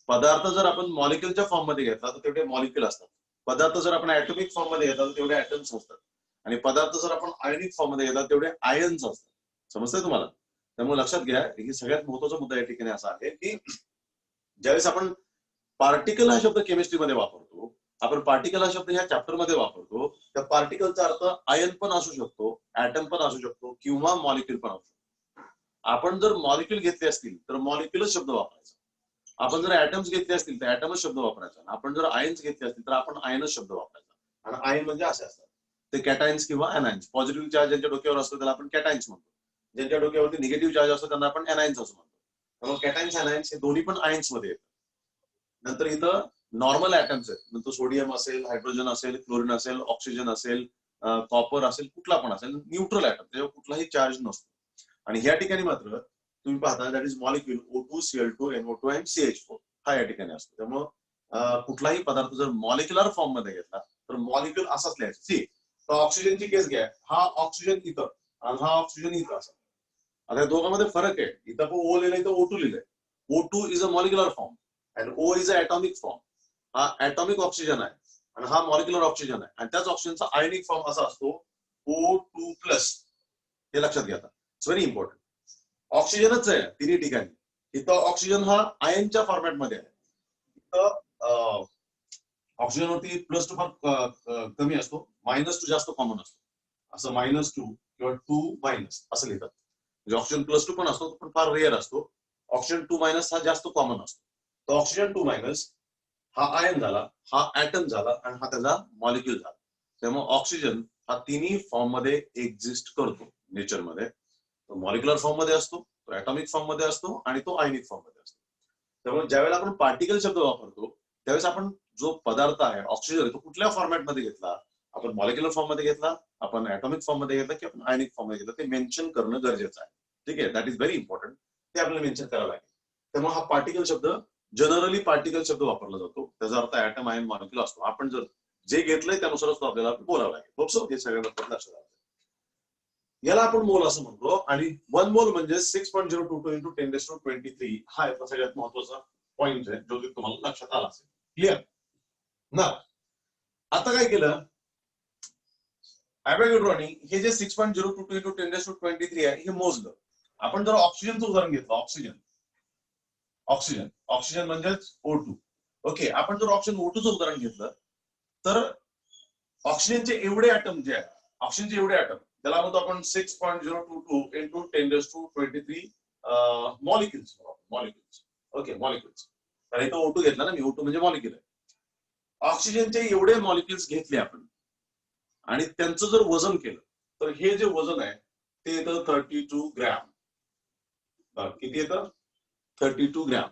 पदार्थ जर आपण मॉलिक्युलच्या फॉर्म मध्ये घेतला तर तेवढे मॉलिक्यूल असतात. पदार्थ जर आपण ऍटॉमिक फॉर्म मध्ये घेतला तर तेवढे ऍटम्स असतात. आणि पदार्थ जर आपण आयनिक फॉर्म मध्ये घेतला तेवढे आयन्स असतात. समजतंय तुम्हाला? त्यामुळे लक्षात घ्या, ही सगळ्यात महत्वाचा मुद्दा या ठिकाणी असा आहे की ज्यावेळेस आपण पार्टिकल हा शब्द केमिस्ट्रीमध्ये वापरतो, आपण पार्टिकल हा शब्द ह्या चॅप्टर मध्ये वापरतो, त्या पार्टिकलचा अर्थ आयन पण असू शकतो, ऍटम पण असू शकतो, किंवा मॉलिक्यूल पण असू शकतो. आपण जर मॉलिक्यूल घेतले असतील तर मॉलिक्यूलच शब्द वापरायचा. आपण जर ऍटम्स घेतले असतील तर ऍटमच शब्द वापरायचा. आपण जर आयन्स घेतले असतील तर आपण आयनच शब्द वापरायचा. आणि आयन म्हणजे असे असतात ते कॅटायन्स किंवा अनायन्स. पॉझिटिव्ह चार्ज ज्यांच्या डोक्यावर असतो त्याला आपण कॅटायन्स म्हणतो, ज्यांच्या डोक्यावरती निगेटिव्ह चार्ज असतो त्यांना आपण अनायन्स असं म्हणतो. त्यामुळे कॅटायन्स अनायन्स हे दोन्ही पण आयन्स मध्ये येतात. नंतर इथं नॉर्मल ऍटम्स आहेत, नंतर सोडियम असेल, हायड्रोजन असेल, क्लोरीन असेल, ऑक्सिजन असेल, कॉपर असेल, कुठला पण असेल, न्यूट्रल ऍटम, त्याच्यावर कुठलाही चार्ज नसतो. आणि ह्या ठिकाणी मात्र तुम्ही पाहता that is molecule O2, Cl2, NO2 आणि CH4 हा या ठिकाणी असतो. त्यामुळं कुठलाही पदार्थ जर मॉलिक्युलर फॉर्म मध्ये घेतला तर मॉलिक्यूल असाच लिहायचा. सी, तर ऑक्सिजनची केस घ्या, हा ऑक्सिजन इथं आणि हा ऑक्सिजन इथं असं. आता या दोघांमध्ये फरक आहे. इथं पण O लिहिलंय तर O2 लिहिलंय. O2 is a molecular form and O is a atomic form. हा ऍटॉमिक ऑक्सिजन आहे आणि हा मॉलिक्युलर ऑक्सिजन आहे. आणि त्याच ऑक्सिजनचा आयनिक फॉर्म असा असतो O2+. हे लक्षात घ्या, इट्स व्हेरी इम्पॉर्टंट. ऑक्सिजनच आहे तिन्ही ठिकाणी. इथं ऑक्सिजन हा आयनच्या फॉर्मॅटमध्ये आहे, इथं ऑक्सिजनवरती +2 फार कमी असतो, -2 जास्त कॉमन असतो. असं -2 किंवा 2- असं लिहितात. म्हणजे ऑक्सिजन +2 पण असतो, पण फार रेअर असतो. ऑक्सिजन 2- हा जास्त कॉमन असतो. तर ऑक्सिजन 2- हा आयन झाला, हा ऍटम झाला आणि हा त्याचा मॉलिक्यूल झाला. त्यामुळे ऑक्सिजन हा तिन्ही फॉर्म मध्ये एक्झिस्ट करतो नेचरमध्ये. तो मॉलिक्युलर फॉर्म मध्ये असतो, तो ऍटॉमिक फॉर्म मध्ये असतो आणि तो आयनिक फॉर्म मध्ये असतो. त्यामुळे ज्यावेळेला आपण पार्टिकल शब्द वापरतो त्यावेळेस आपण जो पदार्थ आहे ऑक्सिजन तो कुठल्या फॉर्मॅटमध्ये घेतला, आपण मॉलिक्युलर फॉर्म मध्ये घेतला, आपण ऍटॉमिक फॉर्म मध्ये घेतला की आपण आयनिक फॉर्म मध्ये घेतला, ते मेन्शन करणं गरजेचं आहे. ठीक आहे, दॅट इज व्हेरी इम्पॉर्टंट. ते आपल्याला मेन्शन करावं लागेल. त्यामुळे हा पार्टिकल शब्द जनरली पार्टिकल शब्द वापरला जातो. त्याचा अर्थ ऍटम, आयन, मॉलिक्युल असतो. आपण जर जे घेतलंय त्यानुसारच तो आपल्याला बोलावं लागेल. होप हे सगळ्या लक्षात आलं. याला आपण मोल असं म्हणतो. आणि 1 मोल म्हणजे 6.022 × 10⁻23 हा याचा सगळ्यात महत्वाचा पॉइंट आहे, जो तुम्हाला लक्षात आला असेल. क्लिअर ना? आता काय केलं ॲव्होगॅड्रोनी, हे जे 6.022 × 10⁻23 आहे हे मोजलं. आपण जर ऑक्सिजनचं उदाहरण घेतलं, ऑक्सिजन म्हणजेच O2. ओके, आपण जर ऑक्सिजन O2चं उदाहरण घेतलं तर ऑक्सिजनचे एवढे ॲटम जे आहे, ऑक्सिजनचे एवढे ॲटम त्याला म्हणतो आपण 6.022 × 10⁻23 मॉलिक्युल्स. Okay, molecules. तर इथं O2 घेतला ना मी, O2 म्हणजे मॉलिक्युल आहे. ऑक्सिजनचे एवढे मॉलिक्युल्स घेतले आपण आणि त्यांचं जर वजन केलं तर हे जे वजन आहे ते येतं 32 ग्रॅम. किती येतं? 32 ग्रॅम.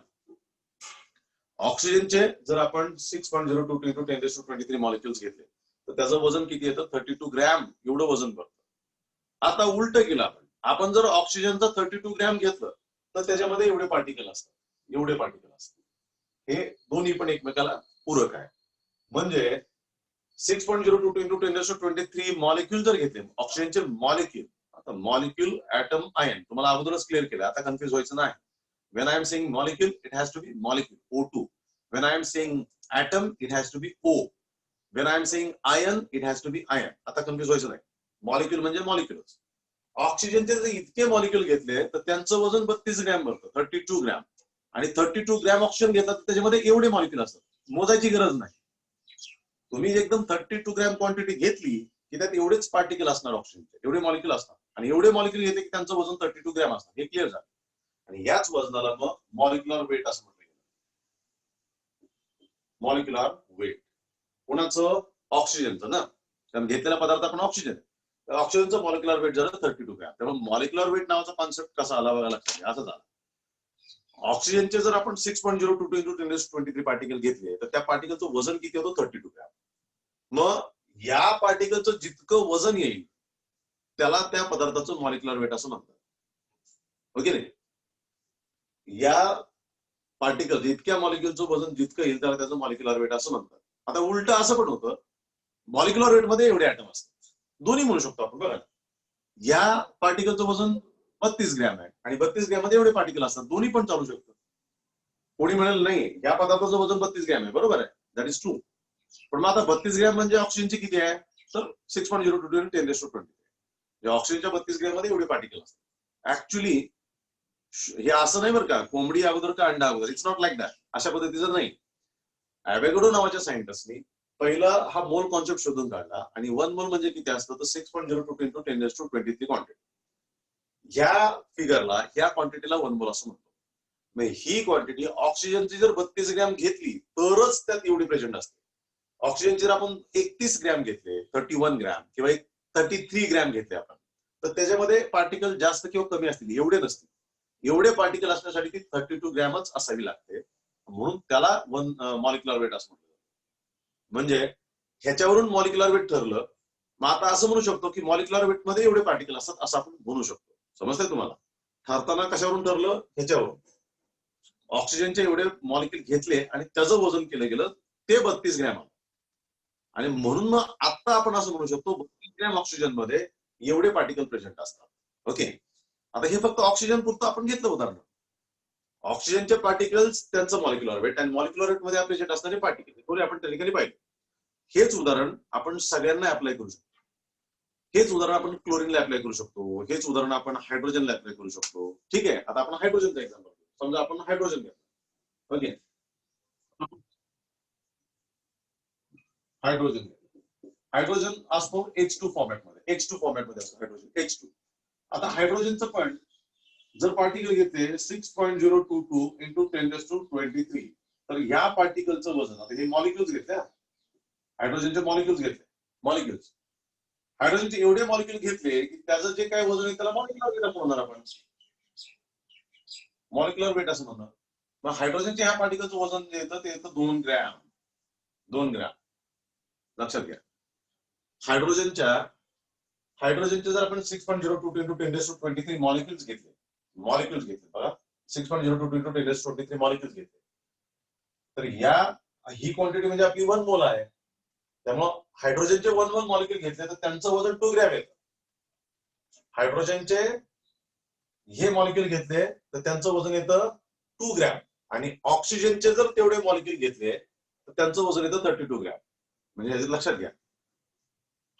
ऑक्सिजनचे जर आपण 6.022 × 10⁻23 मॉलिक्युल्स घेतले तर त्याचं वजन किती येतं? 32 ग्रॅम एवढं वजन पडतं. आता उलट केलं आपण जर ऑक्सिजनचं 32 ग्रॅम घेतलं तर त्याच्यामध्ये एवढे पार्टिकल असतात. हे दोन्ही पण एकमेकाला पूरक आहे. म्हणजे 6.022 × 10⁻23 मॉलिक्युल जर घेतले ऑक्सिजनचे मॉलिक्युल, आता मॉलिक्युल, ऍटम, आयन तुम्हाला अगोदरच क्लिअर केलं, आता कन्फ्युज व्हायचं नाही. When I am saying molecule, it has to be molecule, O2. When I am saying atom, it has to be O. When I am saying ion, it has to be ion. आता confuse व्हायचं नाही. Molecule म्हणजे मॉलिक्युलच. ऑक्सिजनचे जर इतके molecule घेतले तर त्यांचं वजन 32 ग्रॅम भरतं, 32 ग्रॅम. आणि 32 ग्रॅम ऑक्सिजन घेतात तर त्याच्यामध्ये एवढे मॉलिक्युल असतात, मोजायची गरज नाही. तुम्ही एकदम 32 ग्रॅम क्वांटिटी घेतली की त्यात एवढेच पार्टिकल असणार, ऑक्सिजनचे एवढे मॉलिक्युल असतात. आणि एवढे मॉलिक्युल घेतले की त्यांचं वजन 32 ग्रॅम असणार. हे क्लिअर झालं. आणि याच वजनाला मग मॉलिक्युलर वेट असं म्हटलं गेलं. मॉलिक्युलर वेट कोणाचं? ऑक्सिजनचं ना, कारण घेतलेला पदार्थ आपण ऑक्सिजन, तर ऑक्सिजनचं मॉलिक्युलर वेट झालं 32 ग्रॅम. त्यामुळे मॉलिक्युलर वेट नावाचा कॉन्सेप्ट कसा आला बघा लक्षात घ्या. असं झालं, ऑक्सिजनचे जर आपण 6.022 × 10⁻23 पार्टिकल घेतले तर त्या पार्टिकलचं वजन किती होतं? 32 ग्रॅम. मग या पार्टिकलचं जितकं वजन येईल त्याला त्या पदार्थाचं मॉलिक्युलर वेट असं म्हणतात. ओके नाही? या पार्टिकल इतक्या मॉलिक्युलचं वजन जितकं येईल त्याला त्याचं मॉलिक्युलर वेट असं म्हणतात. आता उलट असं पण होतं, मॉलिक्युलर वेट मध्ये एवढे ऍटम असतात, दोन्ही म्हणू शकतो आपण. बघा, या पार्टिकलचं वजन 32 ग्रॅम आहे आणि 32 ग्रॅम मध्ये एवढे पार्टिकल असतात, दोन्ही पण चालू शकतं. कोणी म्हणेल नाही या पदार्थाचं वजन 32 ग्रॅम आहे, बरोबर आहे, दॅट इज ट्रू. पण मग आता 32 ग्रॅम म्हणजे ऑक्सिजनची किती आहे? तर 6.022 × 10⁻23. ऑक्सिजनच्या 32 ग्रॅम मध्ये एवढे पार्टिकल असतात. ऍक्च्युली हे असं नाही बरं का, कोंबडी अगोदर का अंडा अगोदर, इट्स नॉट लाईक दॅट. अशा पद्धतीचं नाही. ॲव्होगॅड्रो नावाच्या सायंटिस्टनी पहिला हा मोल कॉन्सेप्ट शोधून काढला. आणि 1 मोल म्हणजे किती असतं? तर 6.022 × 10⁻23 क्वांटिटी. ह्या फिगरला, ह्या क्वांटिटीला 1 मोल असं म्हणतो. मग ही क्वांटिटी ऑक्सिजनची जर 32 ग्रॅम घेतली तरच त्यात एवढी प्रेझेंट असते. ऑक्सिजनचे जर आपण 31 ग्रॅम घेतले, 31 ग्रॅम किंवा 33 ग्रॅम घेतले आपण, तर त्याच्यामध्ये पार्टिकल जास्त किंवा कमी असतील, एवढे नसतील. एवढे पार्टिकल असण्यासाठी ती 32 ग्रॅमच असावी लागते, म्हणून त्याला मॉलिक्युलर वेट असं म्हणतात. म्हणजे ह्याच्यावरून मॉलिक्युलर वेट ठरलं. मग आता असं म्हणू शकतो की मॉलिक्युलर वेट मध्ये एवढे पार्टिकल असतात असं आपण म्हणू शकतो. समजतंय तुम्हाला? ठरताना कशावरून ठरलं? ह्याच्यावरून. ऑक्सिजनचे एवढे मॉलिक्युल घेतले आणि त्याचं वजन केलं गेलं, ते 32 ग्रॅम आलं. आणि म्हणून मग आता आपण असं म्हणू शकतो 32 ग्रॅम ऑक्सिजन मध्ये एवढे पार्टिकल प्रेझेंट असतात. ओके, आता हे फक्त ऑक्सिजन पुरतं आपण घेतलं उदाहरण. ऑक्सिजनचे पार्टिकल्स, त्यांचं मॉलिक्युलर वेट आणि मॉलिक्युलर वेट मध्ये प्रेझेंट असणारे पार्टिकल आपण टेक्निकली पाहिलं. हेच उदाहरण आपण सगळ्यांना अप्लाय करू शकतो. हेच उदाहरण आपण क्लोरीनला अप्लाय करू शकतो. हेच उदाहरण आपण हायड्रोजनला अप्लाय करू शकतो. ठीक आहे, आता आपण हायड्रोजनचा एक्झाम्पल घेऊ. समजा आपण हायड्रोजन घेतो. ओके, हायड्रोजन हायड्रोजन असतो H2 फॉर्मॅटमध्ये H2 फॉर्मॅटमध्ये असतो हायड्रोजन H2. आता हायड्रोजनचं पण जर पार्टिकल घेतले 6.022 इंटू 10⁻23 तर या पार्टिकलचं वजन आता हे मॉलिक्युल्स घेतले हायड्रोजनचे मॉलिक्युल्स घेतले मॉलिक्युल्स हायड्रोजनचे एवढे मॉलिक्युल घेतले की त्याचं जे काय वजन आहे त्याला मॉलिक्युलर वेट असं म्हणणार आपण मॉलिक्युलर वेट असं म्हणणार. मग हायड्रोजनच्या ह्या पार्टिकलचं वजन जे येतं ते येतं 2 ग्रॅम 2 ग्रॅम लक्षात घ्या. हायड्रोजनचे जर आपण 6.022 इंटू 10⁻23 मॉलिक्युल्स घेतले बघा 6.022 इंटू 10⁻23 मॉलिक्युल्स घेतले तर ही क्वांटिटी म्हणजे आपली 1 मोल आहे. त्यामुळे हायड्रोजनचे 1 मॉलिक्युल घेतले तर त्यांचं वजन 2 ग्रॅम येतं. हायड्रोजनचे हे मॉलिक्युल घेतले तर त्यांचं वजन येतं 2 ग्रॅम आणि ऑक्सिजनचे जर तेवढे मॉलिक्युल घेतले तर त्यांचं वजन येतं 32 ग्रॅम. म्हणजे हे लक्षात घ्या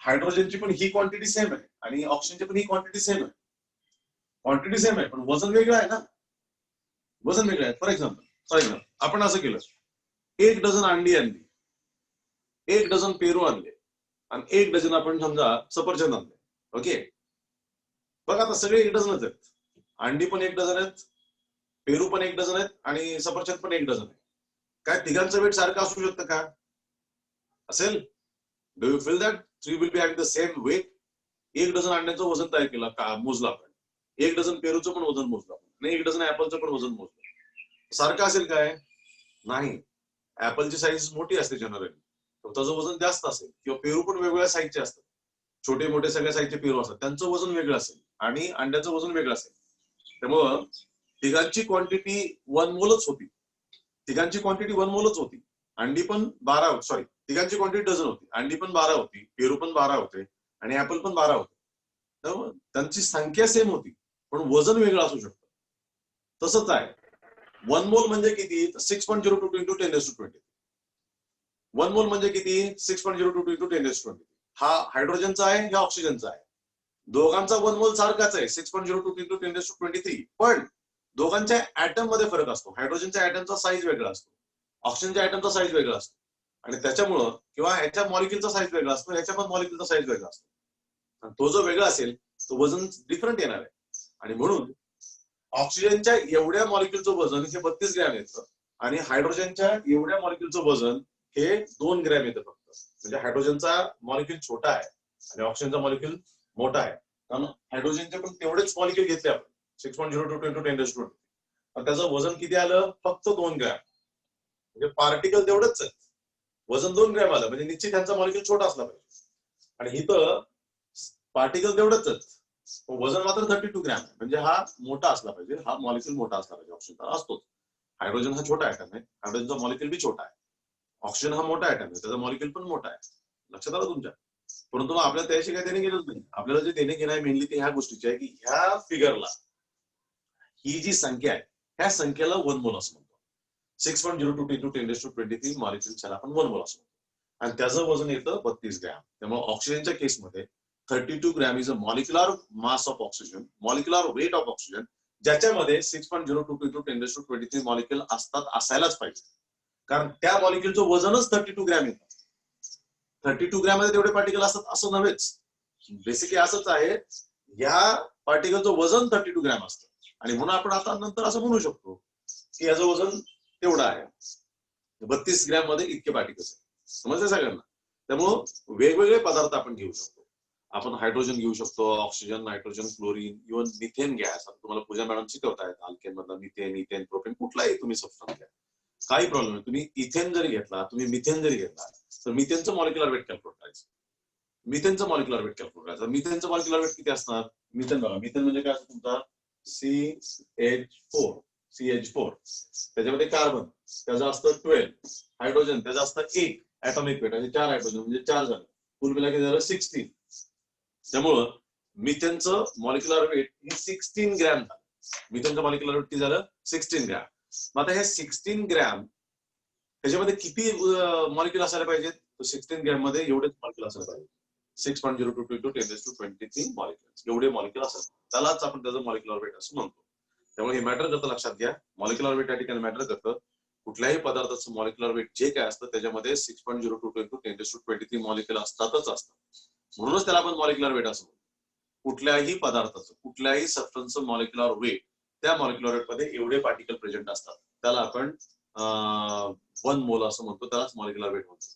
हायड्रोजनची पण ही क्वांटिटी सेम आहे आणि ऑक्सिजनची पण ही क्वांटिटी सेम आहे पण वजन वेगळं आहे ना वजन वेगळं आहे. फॉर एक्झाम्पल आपण असं केलं 1 डझन अंडी आणली 1 डझन पेरू आणले आणि 1 डझन आपण समजा सफरचंद आणले. ओके बघा आता सगळे 1 डझनच आहेत. अंडी पण 1 डझन आहेत पेरू पण 1 डझन आहेत आणि सफरचंद पण 1 डझन आहे. काय तिघांचं वेट सारखं असू शकतं का? असेल. Do you feel that 3 will be having the same weight? 1 dozen अंड्याचं वजन तयार केलं का मोजलं आपण 1 डझन पेरूचं पण वजन मोजलं आपण आणि 1 डझन ऍपलचं पण वजन मोजलं. सारखं असेल काय? नाही. ऍपलची साईज मोठी असते जनरली त्याचं वजन जास्त असेल किंवा पेरू पण वेगवेगळ्या साईजचे असतात. छोटे मोठे सगळ्या साईजचे पेरू असतात त्यांचं वजन वेगळं असेल आणि अंड्याचं वजन वेगळं असेल. त्यामुळं तिघांची क्वांटिटी 1 मोलच होती. अंडी पण 12 सॉरी तिघांची क्वांटिटी डझन होती. अंडी पण 12 होती पेरू पण 12 होते आणि ऍपल पण 12 होते. त्यामुळे त्यांची संख्या सेम होती पण वजन वेगळं असू शकतं. तसंच आहे 1 मोल म्हणजे किती 6.022 इंटू 10⁻20 1 मोल म्हणजे किती 6.022 इंटू 10⁻20 हा हायड्रोजनचा आहे हा ऑक्सिजनचा आहे. दोघांचा 1 मोल सारखाच आहे 6.022 इंटू 10⁻23 पण दोघांच्या ऍटम मध्ये फरक असतो. हायड्रोजनच्या ऍटमचा साईज वेगळा असतो ऑक्सिजनच्या ऍटमचा साईज वेगळा असतो आणि त्याच्यामुळं किंवा ह्याच्या मॉलिक्युलचा साईज वेगळा असतो ह्याच्या पण मॉलिक्युलचा साईज वेगळा असतो आणि तो जो वेगळा असेल तो वजन डिफरंट येणार आहे. आणि म्हणून ऑक्सिजनच्या एवढ्या मॉलिक्युलचं वजन हे 32 ग्रॅम येतं आणि हायड्रोजनच्या एवढ्या मॉलिक्युलचं वजन हे 2 ग्रॅम येतं फक्त. म्हणजे हायड्रोजनचा मॉलिक्युल छोटा आहे आणि ऑक्सिजनचा मॉलिक्युल मोठा आहे. कारण हायड्रोजनचे पण तेवढेच मॉलिक्युल घेतले आपण 6.022 इंटू 10⁻20 पण त्याचं वजन किती आलं फक्त 2 ग्रॅम. म्हणजे पार्टिकल तेवढंच आहे वजन 2 ग्रॅम आलं म्हणजे निश्चित त्यांचा मॉलिक्युल छोटा असला पाहिजे आणि इथं पार्टिकल तेवढंच वजन मात्र 32 ग्रॅम आहे. म्हणजे हा मोठा असला पाहिजे हा मॉलिक्युल मोठा असला पाहिजे. ऑक्सिजन असतोच हायड्रोजन हा छोटा ऍटम आहे हायड्रोजनचा मॉलिक्युल बी छोटा आहे. ऑक्सिजन हा मोठा ऍटम आहे त्याचा मॉलिक्युल पण मोठा आहे. लक्षात आलं तुमच्या. परंतु आपल्याला त्याशी काही देणे घेणंच नाही. आपल्याला जे देणे घेणं आहे मेनली ते ह्या गोष्टीची आहे की ह्या फिगरला ही जी संख्या आहे ह्या संख्येला 1 मोल असं म्हणतो. 6.022 इंटू 10⁻23 मॉलिक्युल आपण 1 मोल असं म्हणतो आणि त्याचं वजन येतं 32 ग्रॅम. त्यामुळे ऑक्सिजनच्या केसमध्ये 32 gram is a molecular mass of oxygen molecular weight of oxygen ज्याच्यामध्ये 6.022 इंटू 10⁻23 मॉलिक्युल असायलाच पाहिजे. कारण त्या मॉलिक्युलचं वजनच 32 ग्रॅम येतं. 32 ग्रॅम मध्ये तेवढे पार्टिकल असतात असं नव्हेच. बेसिकली असंच आहे या पार्टिकलचं वजन 32 ग्रॅम असतं आणि म्हणून आपण आता नंतर असं म्हणू शकतो की याचं वजन तेवढं आहे 32 ग्रॅम मध्ये इतके पार्टिकल्स आहेत. समजते सगळ्यांना. त्यामुळं वेगवेगळे पदार्थ आपण घेऊ शकतो. आपण हायड्रोजन घेऊ शकतो oxygen nitrogen chlorine even methane gas. तुम्हाला पूजा मॅडम शिकवतायत अल्केन मधला मिथेन इथेन प्रोपेन कुठलाही तुम्ही सबस्टन्स घ्या काही प्रॉब्लेम नाही. तुम्ही इथेन जरी घेतला तुम्ही मिथेन जरी घेतला तर मिथेनचं मॉलिक्युलर वेट कॅल्क्युलेट करायचं. मिथेनचं मॉलिक्युलर वेट कॅल्क्युलेट करायचं. मिथेनचं मॉलिक्युलर वेट किती असणार? मिथेन बघा मिथेन म्हणजे काय असतं तुमचा CH4 त्याच्यामध्ये कार्बन त्याचं असतं 12 हायड्रोजन त्याचं असतं 1 ऍटॉमिक वेट आणि 4 हायड्रोजन म्हणजे 4 झालं कुल मिला किती झालं 16. त्यामुळं मिथेनचं मॉलिक्युलर वेट हे 16 ग्रॅम झालं. मिथेनचं मॉलिक्युलर वेट किती झालं 16 ग्रॅम. मग आता हे 16 ग्रॅम त्याच्यामध्ये किती मॉलिक्युल असायला पाहिजेत? 16 ग्रॅम मध्ये एवढेच मॉलिक्युल असायला पाहिजे 6.022 इंटू 10⁻23 मॉलिक्युल्स एवढे मॉलिक्युल असतात. त्यालाच आपण त्याचं मॉलिक्युलर वेट असं म्हणतो. त्यामुळे हे मॅटर करतं लक्षात घ्या. मॉलिक्युलर वेट या ठिकाणी मॅटर करतं. कुठल्याही पदार्थाचं मॉलिक्युलर वेट जे काय असतं त्याच्यामध्ये 6.022 × 10⁻23 मॉलिक्युल असतातच असतात. म्हणूनच त्याला आपण मॉलिक्युलर वेट असं म्हणतो. कुठल्याही पदार्थाचं कुठल्याही सबस्टन्सचं मॉलिक्युलर वेट त्या मॉलिक्युलर वेट मध्ये एवढे पार्टिकल प्रेझेंट असतात त्याला आपण 1 मोल असं म्हणतो, त्यालाच मॉलिक्युलर वेट म्हणतो.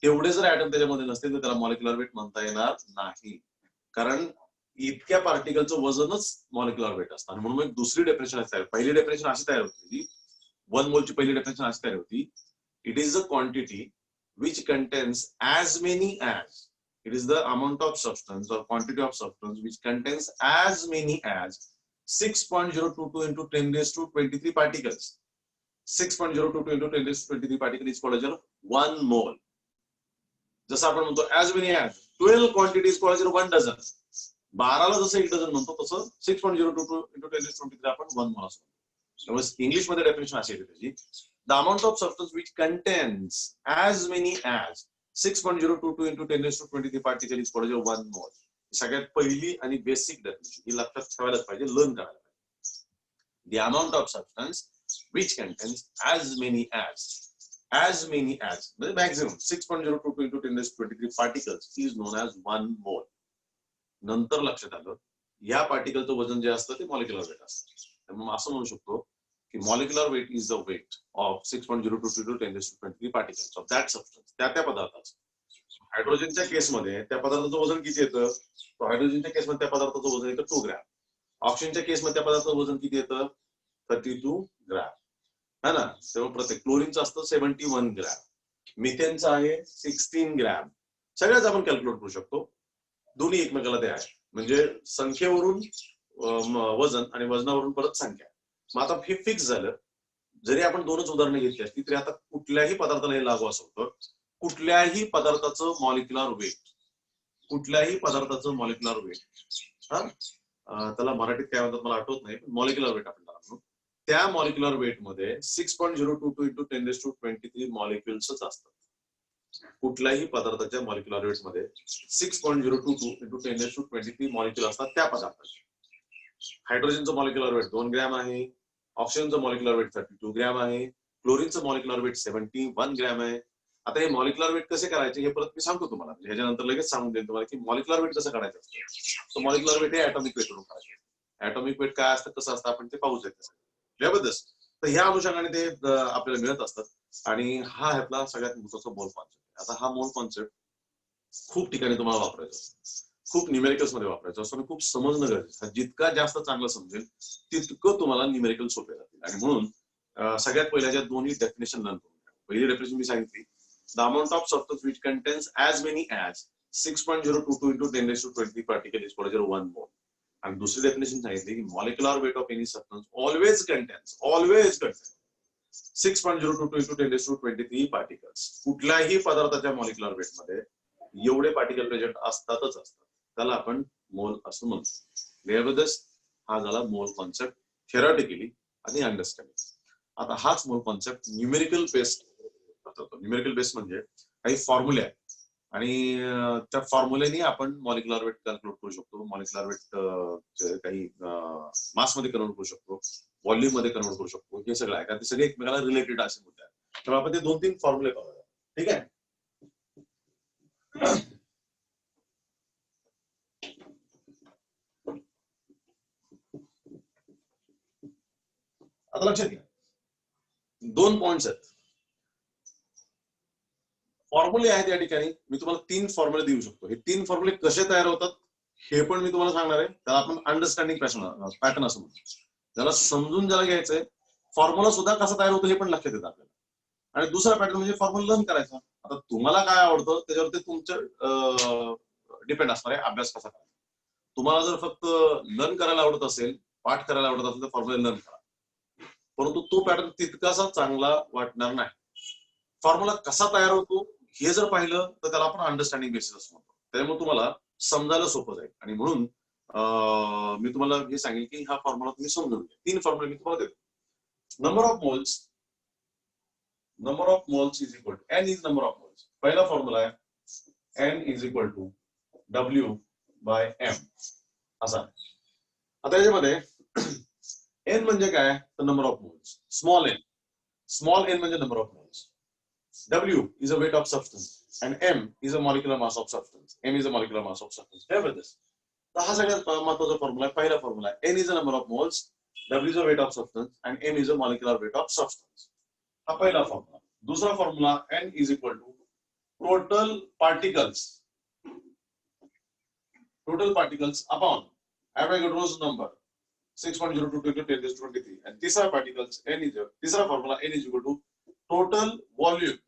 तेवढे जर ऍटम त्याच्यामध्ये नसतील तर त्याला मॉलिक्युलर वेट म्हणता येणार नाही, कारण इतक्या पार्टिकलचं वजनच मॉलिक्युलर वेट असतं. आणि म्हणून एक दुसरी डेफिनेशन असते. पहिली डेफिनेशन अशी तयार होती, 1 मोलची पहिली डेफिनेशन अशी तयार होती, it is a quantity which contains as many as it is the amount of substance or quantity of substance which contains as many as 6.022 into 10⁻23 particles. 6.022 into 10⁻23 particle is called as 1 mole. जसं आपण म्हणतो as many as 12 quantity is called as 1 dozen. 12ला जसं 1 dozen म्हणतो तसं 6.022 into 10⁻23 आपण 1 mole असतो. त्यामुळे English मध्ये डेफिनेशन अशी येते त्याची, the amount of substance which contains as many as 6.022 into 10⁻23 particle is called as 1 mole. सगळ्यात पहिली आणि बेसिक डेफिनेशन ही लक्षात ठेवायलाच पाहिजे, लर्न करायला पाहिजे. The amount of substance which contains as many as म्हणजे maximum 6.022 into 10⁻23 particles is known as 1 mole. नंतर लक्षात आलं या पार्टिकलचं वजन जे असतं ते मॉलिक्युलर वेट असतं. त्यामुळे असं म्हणू शकतो की molecular weight is the weight of 6.022 into 10⁻23 particles of that substance. त्या पदार्थाचं. हायड्रोजनच्या केसमध्ये त्या पदार्थाचं वजन किती येतं? हायड्रोजनच्या केसमध्ये त्या पदार्थाचं वजन येतं 2 ग्रॅम. ऑक्सिजनच्या केसमध्ये त्या पदार्थाचं वजन किती येतं? 32 ग्रॅम, है ना? तेव्हा प्रत्येक क्लोरीनचं असतं 71 ग्रॅम, मिथेनचं आहे 16 ग्रॅम. सगळ्याच आपण कॅल्क्युलेट करू शकतो, दोन्ही एकमेकाला ते आहे. म्हणजे संख्येवरून वजन आणि वजनावरून परत संख्या. मग आता हे फिक्स झालं. जरी आपण 2च उदाहरणं घेतली असती तरी आता कुठल्याही पदार्थाला हे लागू असं होतं, कुठल्याही पदार्थाचं मॉलिक्युलर वेट, कुठल्याही पदार्थाचं मॉलिक्युलर वेट, त्याला मराठीत काय म्हणतात मला आठवत नाही, पण मॉलिक्युलर वेट आपण त्याला म्हणू. त्या मॉलिक्युलर वेट मध्ये 6.022 into 10⁻23 मॉलिक्युल्सच असतात. कुठल्याही पदार्थाच्या मॉलिक्युलर वेट मध्ये 6.022 into 10⁻23 मॉलिक्युल असतात त्या पदार्थाचे. हायड्रोजनचं मॉलिक्युलर वेट 2 ग्रॅम आहे, ऑक्सिजनचं मॉलिक्युलर वेट 32 ग्रॅम आहे, क्लोरीनचं मॉलिक्युलर वेट 71 ग्रॅम आहे. आता हे मॉलिक्युलर वेट कसे करायचे हे परत मी सांगतो तुम्हाला, ह्याच्यानंतर लगेच सांगून देईन तुम्हाला की मॉलिक्युलर वेट कसं काढायचं असतं. तर मॉलिक्युलर वेट हे ॲटॉमिक वेट वरून काढायचं. ॲटॉमिक वेट काय असतं कसं असतं आपण ते पाहूच येत. जबरदस्त. तर ह्या अनुषंगाने ते आपल्याला मिळत असतात. आणि हा ह्यातला सगळ्यात महत्त्वाचा मोल कॉन्सेप्ट. आता हा मोल कॉन्सेप्ट खूप ठिकाणी तुम्हाला वापरायचा, खूप न्यूमेरिकल्स मध्ये वापरायचं असं, खूप समजणं गरजेचं. जितका जास्त चांगलं समजेल तितकं तुम्हाला न्यूमेरिकल सोपे जातील. आणि म्हणून सगळ्यात पहिल्याच्या दोन्ही डेफिनेशन लर्न करून घ्या. पहिली डेफिनेशन मी सांगितली, the amount of substance which contains as many as 6.022 into 10⁻23 particle is called as 1 mole. आणि दुसरी डेफिनेशन सांगितली की molecular weight of any substance always contains 6.022 into 10⁻23 particles. कुठल्याही पदार्थाच्या मॉलिक्युलर वेट मध्ये एवढे पार्टिकल प्रेझेंट असतातच असतात. त्याला आपण मोल असं म्हणतो. हा झाला मोल कॉन्सेप्ट थेरॉटिकली आणि अंडरस्टँडिंग. आता हाच मोल कॉन्सेप्ट न्यूमेरिकल बेस्ड होतो. न्यूमेरिकल बेस्ड म्हणजे काही फॉर्म्युले आहेत आणि त्या फॉर्म्युलेनी आपण मॉलिक्युलर वेट कॅल्क्युलेट करू शकतो. मॉलिक्युलर वेट काही मास मध्ये कन्वर्ट करू शकतो, व्हॉल्यूम मध्ये कन्वर्ट करू शकतो. हे सगळं आहे कारण ते सगळे एकमेकाला रिलेटेड असे मुद्दे आहेत. तर आपण ते 2-3 फॉर्म्युले पाहूया. ठीक आहे. आता लक्षात घ्या 2 पॉइंट्स आहेत, फॉर्म्युले आहेत. या ठिकाणी मी तुम्हाला 3 फॉर्म्युले देऊ शकतो. हे 3 फॉर्म्युले कसे तयार होतात हे पण मी तुम्हाला सांगणार आहे. त्याला आपण अंडरस्टँडिंग पॅटर्न असं म्हणतो. ज्याला समजून ज्याला घ्यायचंय फॉर्म्युला सुद्धा कसा तयार होतो हे पण लक्षात येतं आपल्याला. आणि दुसरा पॅटर्न म्हणजे फॉर्म्युला लर्न करायचा. आता तुम्हाला काय आवडतं त्याच्यावरती तुमचं डिपेंड असणार आहे अभ्यास कसा करायचा. तुम्हाला जर फक्त लर्न करायला आवडत असेल, पाठ करायला आवडत असेल तर फॉर्म्युला लर्न करा, परंतु तो पॅटर्न तितकासा चांगला वाटणार नाही. फॉर्म्युला कसा तयार होतो हे जर पाहिलं तर त्याला आपण अंडरस्टँडिंग बेसिस असं म्हणतो. त्यामुळे तुम्हाला समजायला सोपं जाईल. आणि म्हणून मी तुम्हाला हे सांगेल की हा फॉर्म्युला तुम्ही समजून घ्या. 3 फॉर्म्युले मी तुम्हाला देतो. Number of moles is equal to n is number of moles. पहिला फॉर्म्युला आहे n is equal to W/m असा. आता याच्यामध्ये n म्हणजे काय तर number of moles, small n. Small n म्हणजे number of moles, W is a weight of substance and M is a molecular mass of substance. M is a molecular mass of substance. Remember this. तर हा सगळ्यात महत्त्वाचा formula आहे, पहिला formula आहे. N is a number of moles, W is a weight of substance and M is a molecular weight of substance. हा पहिला formula. दूसरा formula N is equal to total particles upon Avogadro's number 6.02 to 10 to 23 and तीसरा particles तीसरा formula N is equal to total volume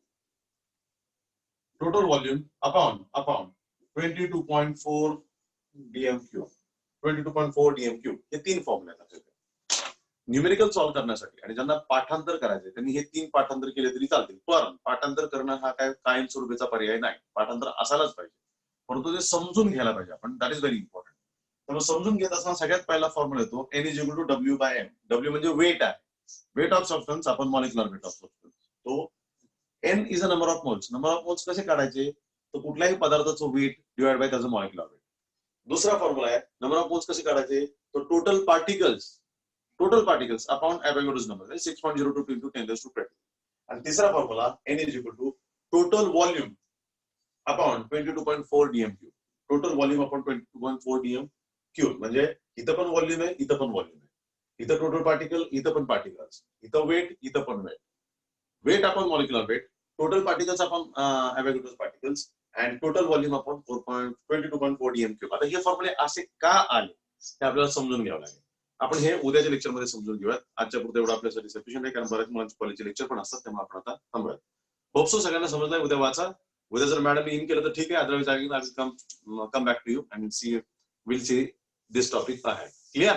upon 22.4 dm3 22.4 dm3 हे तीन फॉर्म्युले आहेत. Numerical solve करण्यासाठी आणि ज्यांना पाठांतर करायचे त्यांनी हे तीन पाठांतर केले तरी चालतील, पण पाठांतर करणं हा काय कायमस्वरूपीचा पर्याय नाही. पाठांतर असायलाच पाहिजे, परंतु ते समजून घ्यायला पाहिजे आपण. That is very important. तर समजून घेत असताना सगळ्यात पहिला फॉर्म्युला येतो N is equal to W by M. W म्हणजे वेट आहे, वेट ऑफ सबस्टन्स आपण मॉलिक्युलर वेट ऑफ सबस्टन्स. तो N is a number of moles. Number of moles कसे काढायचे, तर कुठल्याही पदार्थाचं वेट डिवाइड बाय त्याचं मॉलिक्युलर वेट. दुसरा फॉर्म्युला आहे नंबर ऑफ मोल्स कसे काढायचे, तर total particles upon Avogadro's number 6.02 into 10 to 20. आणि तिसरा formula N is equal to total volume upon 22.4 dm3. Total volume upon 22.4 dm3 म्हणजे इथं पण व्हॉल्यूम आहे, इथं पण व्हॉल्यूम आहे, इथं टोटल पार्टिकल, इथं पण पार्टिकल्स, इथं वेट, इथं पण weight upon molecular weight, total particles upon Avogadro's particles and total volume upon 22.4 dm3. आता हे फॉर्म्युले असे का आले हे आपल्याला समजून घ्यावं लागेल. आपण हे उद्याच्या लेक्चर मध्ये समजून घेऊयात. आजच्या पुरतं एवढं आपल्यासाठी सफिशियंट आहे, कारण बऱ्याच मुलांचे कॉलेजचे लेक्चर पण असतात, त्यामुळे आपण आता थांबूयात. होप्सो सगळ्यांना समजलंय. उद्या वाचा. उद्या जर मॅडम इन केलं तर ठीक आहे, otherwise I will come back to you and see will see this topic ahead. Clear?